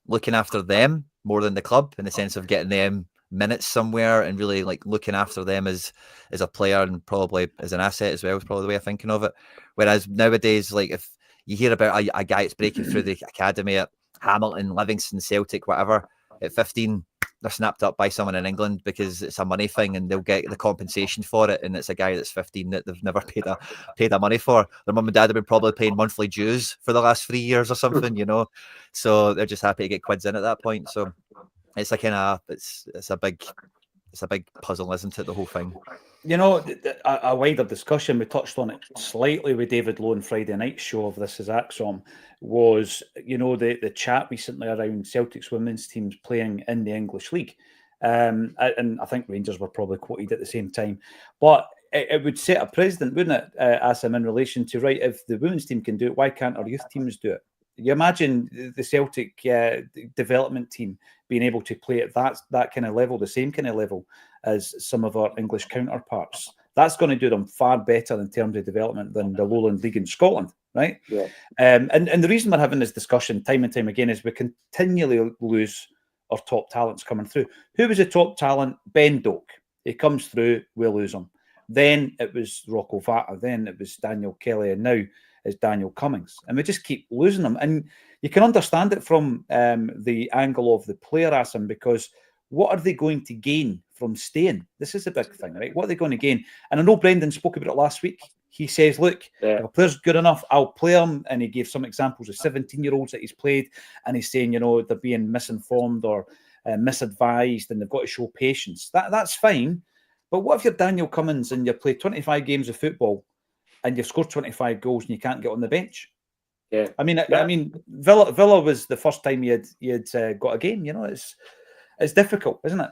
looking after them more than the club, in the sense of getting them minutes somewhere and really like looking after them as a player and probably as an asset as well is probably the way of thinking of it. Whereas nowadays, like if you hear about a guy that's breaking through the academy at Hamilton, Livingston, Celtic, whatever, at 15, they're snapped up by someone in England because it's a money thing and they'll get the compensation for it. And it's a guy that's 15 that they've never paid a money for. Their mum and dad have been probably paying monthly dues for the last 3 years or something, you know. So they're just happy to get quids in at that point. So it's a kind of it's a big puzzle, isn't it? The whole thing. You know, a wider discussion, we touched on it slightly with David Lowe on Friday night show of This Is Acsom, was, you know, the chat recently around Celtic's women's teams playing in the English League. And I think Rangers were probably quoted at the same time. But it would set a precedent, wouldn't it, Asim, in relation to, right, if the women's team can do it, why can't our youth teams do it? You imagine the Celtic development team being able to play at that kind of level, the same kind of level as some of our English counterparts. That's going to do them far better in terms of development than the Lowland League in Scotland, right? Yeah. And the reason we're having this discussion time and time again is we continually lose our top talents coming through. Who was the top talent? Ben Doak. He comes through, we lose him. Then it was Rocco Vata. Then it was Daniel Kelly. And now it's Daniel Cummings. And we just keep losing them. And you can understand it from the angle of the player, Asim, because what are they going to gain from staying? This is a big thing, right? What are they going to gain? And I know Brendan spoke about it last week. He says, look, if a player's good enough, I'll play him. And he gave some examples of 17-year-olds that he's played. And he's saying, you know, they're being misinformed or misadvised and they've got to show patience. That's fine. But what if you're Daniel Cummings and you play 25 games of football and you've scored 25 goals and you can't get on the bench? Yeah. I mean, Villa was the first time he had got a game. You know, it's difficult, isn't it?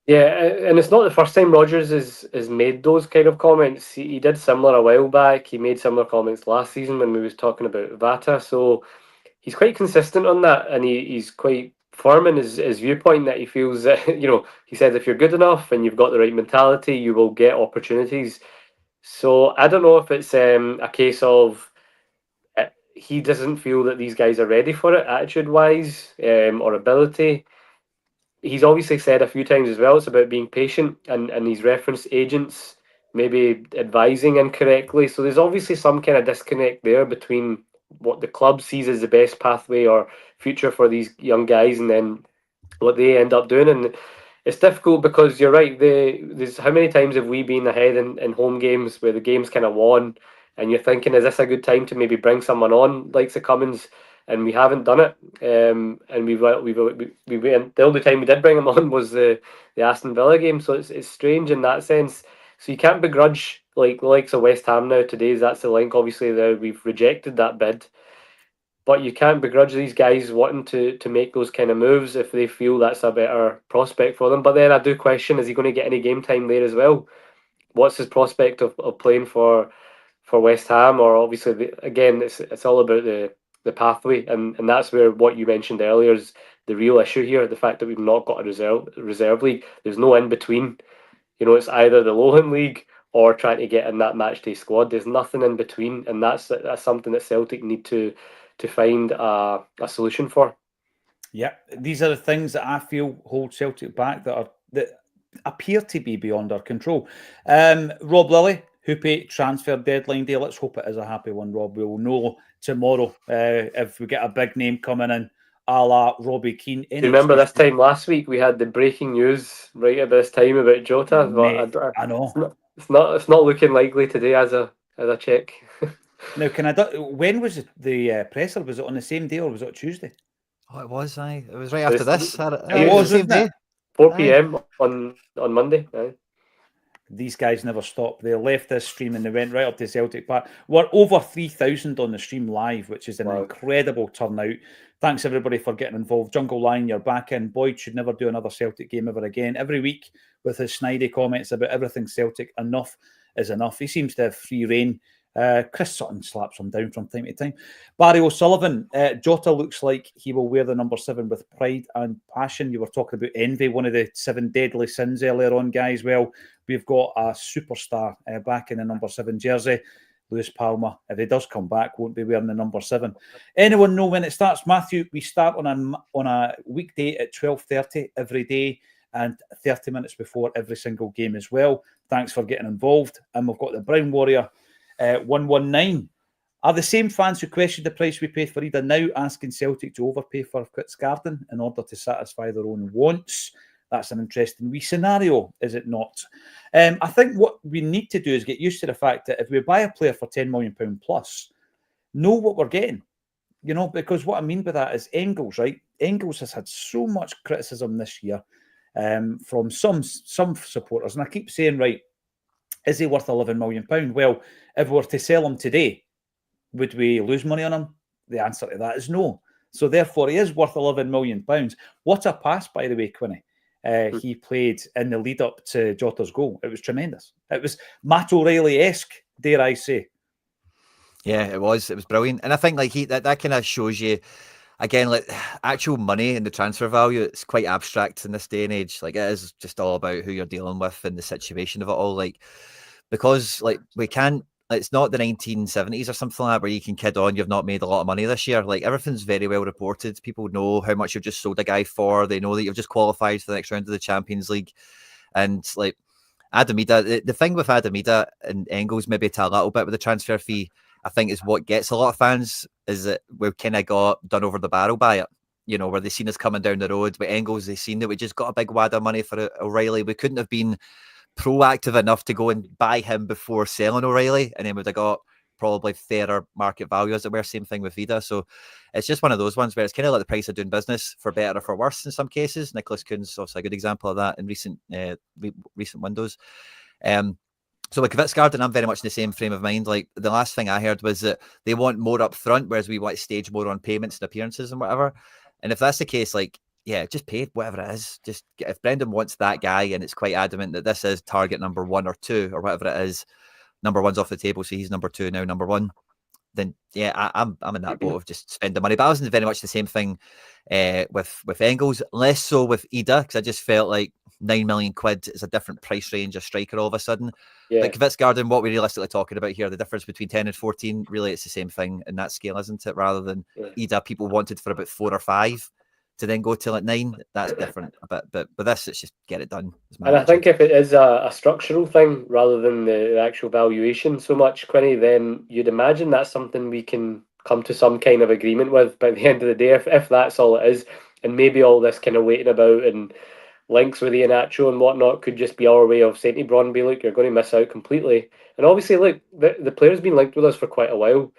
Yeah, and it's not the first time Rodgers has made those kind of comments. He did similar a while back. He made similar comments last season when we was talking about Vata. So he's quite consistent on that, and he's quite firm in his viewpoint that he feels that, you know, he says if you're good enough and you've got the right mentality, you will get opportunities. So I don't know if it's a case of he doesn't feel that these guys are ready for it attitude-wise or ability. He's obviously said a few times as well, it's about being patient, and he's referenced agents maybe advising incorrectly. So there's obviously some kind of disconnect there between what the club sees as the best pathway or future for these young guys and then what they end up doing. And it's difficult because you're right, there's how many times have we been ahead in home games where the game's kind of won and you're thinking, is this a good time to maybe bring someone on like the Cummins? And we haven't done it. And the only time we did bring him on was the Aston Villa game. So it's strange in that sense. So you can't begrudge like the likes of West Ham now. Today's that's the link. Obviously, we've rejected that bid, but you can't begrudge these guys wanting to make those kind of moves if they feel that's a better prospect for them. But then I do question: is he going to get any game time there as well? What's his prospect of playing for West Ham? Or obviously, again, it's all about the pathway, and that's where what you mentioned earlier is the real issue here. The fact that we've not got a reserve league, there's no in between. You know, it's either the Lowland League or trying to get in that match day squad. There's nothing in between, and that's something that Celtic need to find a solution for. Yeah, these are the things that I feel hold Celtic back that appear to be beyond our control. Rob Lilly, Hoopy transfer deadline day. Let's hope it is a happy one, Rob. We will know tomorrow if we get a big name coming in, a la Robbie Keane. Do you remember this time last week we had the breaking news right at this time about Jota? Mate, I know it's not looking likely today as a check. Now, when was the presser? Was it on the same day or was it Tuesday? Oh, it was. It was right after this. It was the same day. 4 p.m. on Monday. Aye. These guys never stopped. They left this stream and they went right up to Celtic Park. We're over 3,000 on the stream live, which is an incredible turnout. Thanks everybody for getting involved. Jungle Lion, you're back in. Boyd should never do another Celtic game ever again. Every week with his snidey comments about everything Celtic, enough is enough. He seems to have free reign. Chris Sutton slaps him down from time to time. Barry O'Sullivan, Jota looks like he will wear the number 7 with pride and passion. You were talking about envy, one of the 7 deadly sins earlier on, guys. Well, we've got a superstar back in the number 7 jersey. Lewis Palma, if he does come back, won't be wearing the number 7. Anyone know when it starts? Matthew, we start on a weekday at 12:30 every day. and 30 minutes before every single game as well. Thanks for getting involved. And we've got the Brown Warrior 119. Are the same fans who questioned the price we paid for Idah now asking Celtic to overpay for Fitzgarden in order to satisfy their own wants? That's an interesting wee scenario, is it not? I think what we need to do is get used to the fact that if we buy a player for £10 million plus, know what we're getting. Because what I mean by that is Engels, right? Engels has had so much criticism this year from some supporters. And I keep saying, right, is he worth £11 million? Well, if we were to sell him today, would we lose money on him? The answer to that is no. So therefore, he is worth £11 million. What a pass, by the way, Quinny. He played in the lead up to Jota's goal. It was tremendous. It was Matt O'Reilly-esque, dare I say. Yeah, it was brilliant. And I think like that kind of shows you, again, like actual money and the transfer value, it's quite abstract in this day and age. Like it is just all about who you're dealing with and the situation of it all. Like, because like we can't, it's not the 1970s or something like that where you can kid on you've not made a lot of money this year. Like everything's very well reported. People know how much you've just sold a guy for. They know that you've just qualified for the next round of the Champions League. And like Adam Idah, the thing with Adam Idah and Engels maybe to a little bit with the transfer fee, I think is what gets a lot of fans is that we've kind of got done over the barrel by it. Where they seen us coming down the road. With Engels, they seen that we just got a big wad of money for O'Reilly. We couldn't have been proactive enough to go and buy him before selling O'Reilly, and then we'd have got probably fairer market value, as it were. Same thing with Idah. So it's just one of those ones where it's kind of like the price of doing business, for better or for worse in some cases. Nicholas Kuhn's obviously a good example of that in recent windows. So with Fitzgarden, I'm very much in the same frame of mind. Like the last thing I heard was that they want more up front, whereas we want to stage more on payments and appearances and whatever. And if that's the case, like, yeah, just pay whatever it is. Just if Brendan wants that guy and it's quite adamant that this is target number 1 or 2 or whatever it is, number 1's off the table, so he's number 2 now, number 1. Then yeah, I'm in that boat of just spend the money. But I was very much the same thing with Engels, less so with Idah, because I just felt like £9 million is a different price range of striker all of a sudden. Yeah. Like Fitzgarden, what we're realistically talking about here, the difference between 10 and 14, really it's the same thing in that scale, isn't it? Rather than Idah, people wanted for about 4 or 5 to then go till at 9, that's different a bit. But this, it's just get it done. And I think if it is a structural thing rather than the actual valuation so much, Quinny, then you'd imagine that's something we can come to some kind of agreement with by the end of the day, if that's all it is. And maybe all this kind of waiting about and links with Iheanacho and whatnot could just be our way of saying to Brøndby, look, you're going to miss out completely. And obviously, look, the player's been linked with us for quite a while.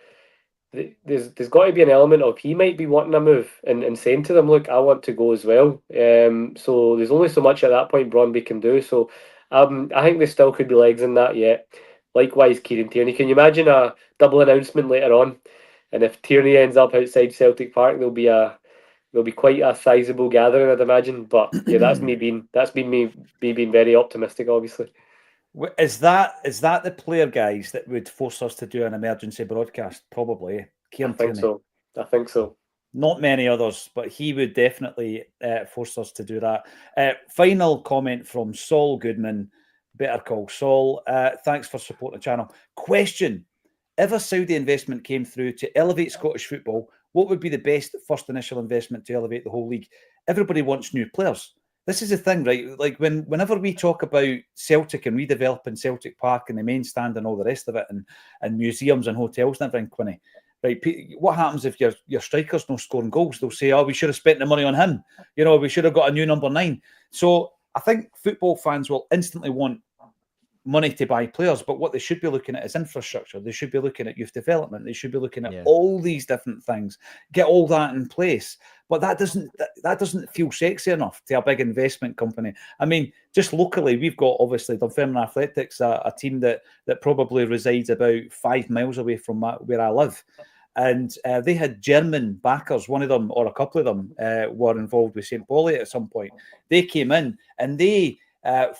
There's got to be an element of he might be wanting a move and saying to them, look, I want to go as well. So there's only so much at that point Brøndby can do. So I think there still could be legs in that yet. Likewise, Kieran Tierney. Can you imagine a double announcement later on? And if Tierney ends up outside Celtic Park, there'll be quite a sizable gathering, I'd imagine. But yeah, that's me being very optimistic, obviously. Is that the player, guys, that would force us to do an emergency broadcast? Probably. I think so. Not many others, but he would definitely force us to do that. Final comment from Saul Goodman. Better call Saul. Thanks for supporting the channel. Question: if a Saudi investment came through to elevate Scottish football, what would be the best first initial investment to elevate the whole league? Everybody wants new players. This is the thing, right? Like whenever we talk about Celtic and redeveloping Celtic Park and the main stand and all the rest of it, and museums and hotels and everything, Quinny, right? What happens if your striker's not scoring goals? They'll say, "Oh, we should have spent the money on him. We should have got a new number 9." So I think football fans will instantly want money to buy players, but what they should be looking at is infrastructure. They should be looking at youth development. They should be looking at all these different things. Get all that in place. But that doesn't feel sexy enough to a big investment company. I mean, just locally, we've got obviously Dunfermline Athletics, a team that probably resides about 5 miles away from where I live. And they had German backers. One of them, or a couple of them, were involved with St. Pauli at some point. They came in and they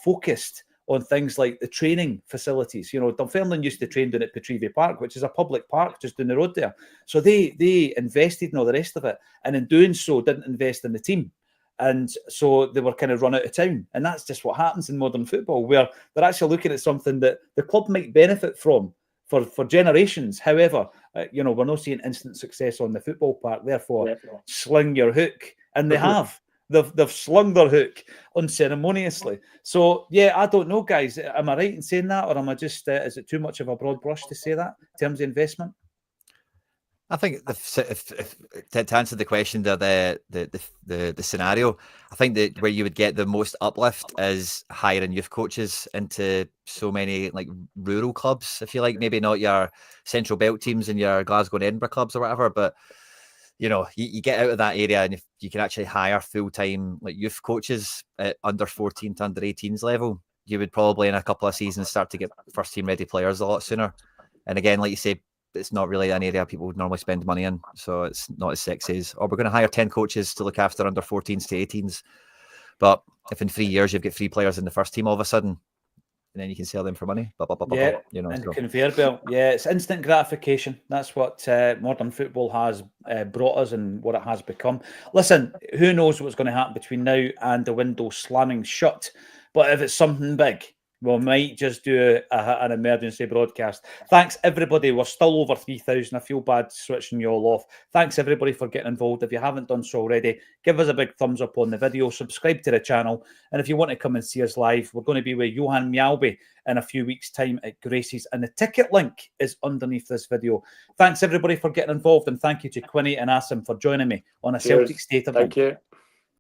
focused on things like the training facilities. Dunfermline used to train down at Petrivi Park, which is a public park just down the road there. So they invested in all the rest of it, and in doing so, didn't invest in the team. And so they were kind of run out of town. And that's just what happens in modern football, where they're actually looking at something that the club might benefit from for generations. However, we're not seeing instant success on the football park. Therefore, sling your hook. And they have. they've slung their hook unceremoniously. So yeah, I don't know, guys. Am I right in saying that, or am I just? Is it too much of a broad brush to say that in terms of investment? I think if to answer the question, the scenario, I think that where you would get the most uplift is hiring youth coaches into so many like rural clubs, if you like, maybe not your Central Belt teams and your Glasgow and Edinburgh clubs or whatever, but you know, you get out of that area and if you can actually hire full-time like youth coaches at under 14 to under 18s level, you would probably in a couple of seasons start to get first team ready players a lot sooner. And again, like you say, it's not really an area people would normally spend money in, so it's not as sexy as, oh, we're going to hire 10 coaches to look after under 14s to 18s. But if in 3 years you've got 3 players in the first team all of a sudden, and then you can sell them for money, yeah, you know, and so. conveyor belt. Yeah, it's instant gratification. That's what modern football has brought us and what it has become. Listen, who knows what's going to happen between now and the window slamming shut? But if it's something big, we might just do an emergency broadcast. Thanks, everybody. We're still over 3,000. I feel bad switching you all off. Thanks, everybody, for getting involved. If you haven't done so already, give us a big thumbs up on the video. Subscribe to the channel. And if you want to come and see us live, we're going to be with Johan Mjalby in a few weeks' time at Gracie's. And the ticket link is underneath this video. Thanks, everybody, for getting involved. And thank you to Quinny and Acsom for joining me on a Celtic State of Mind. Thank you.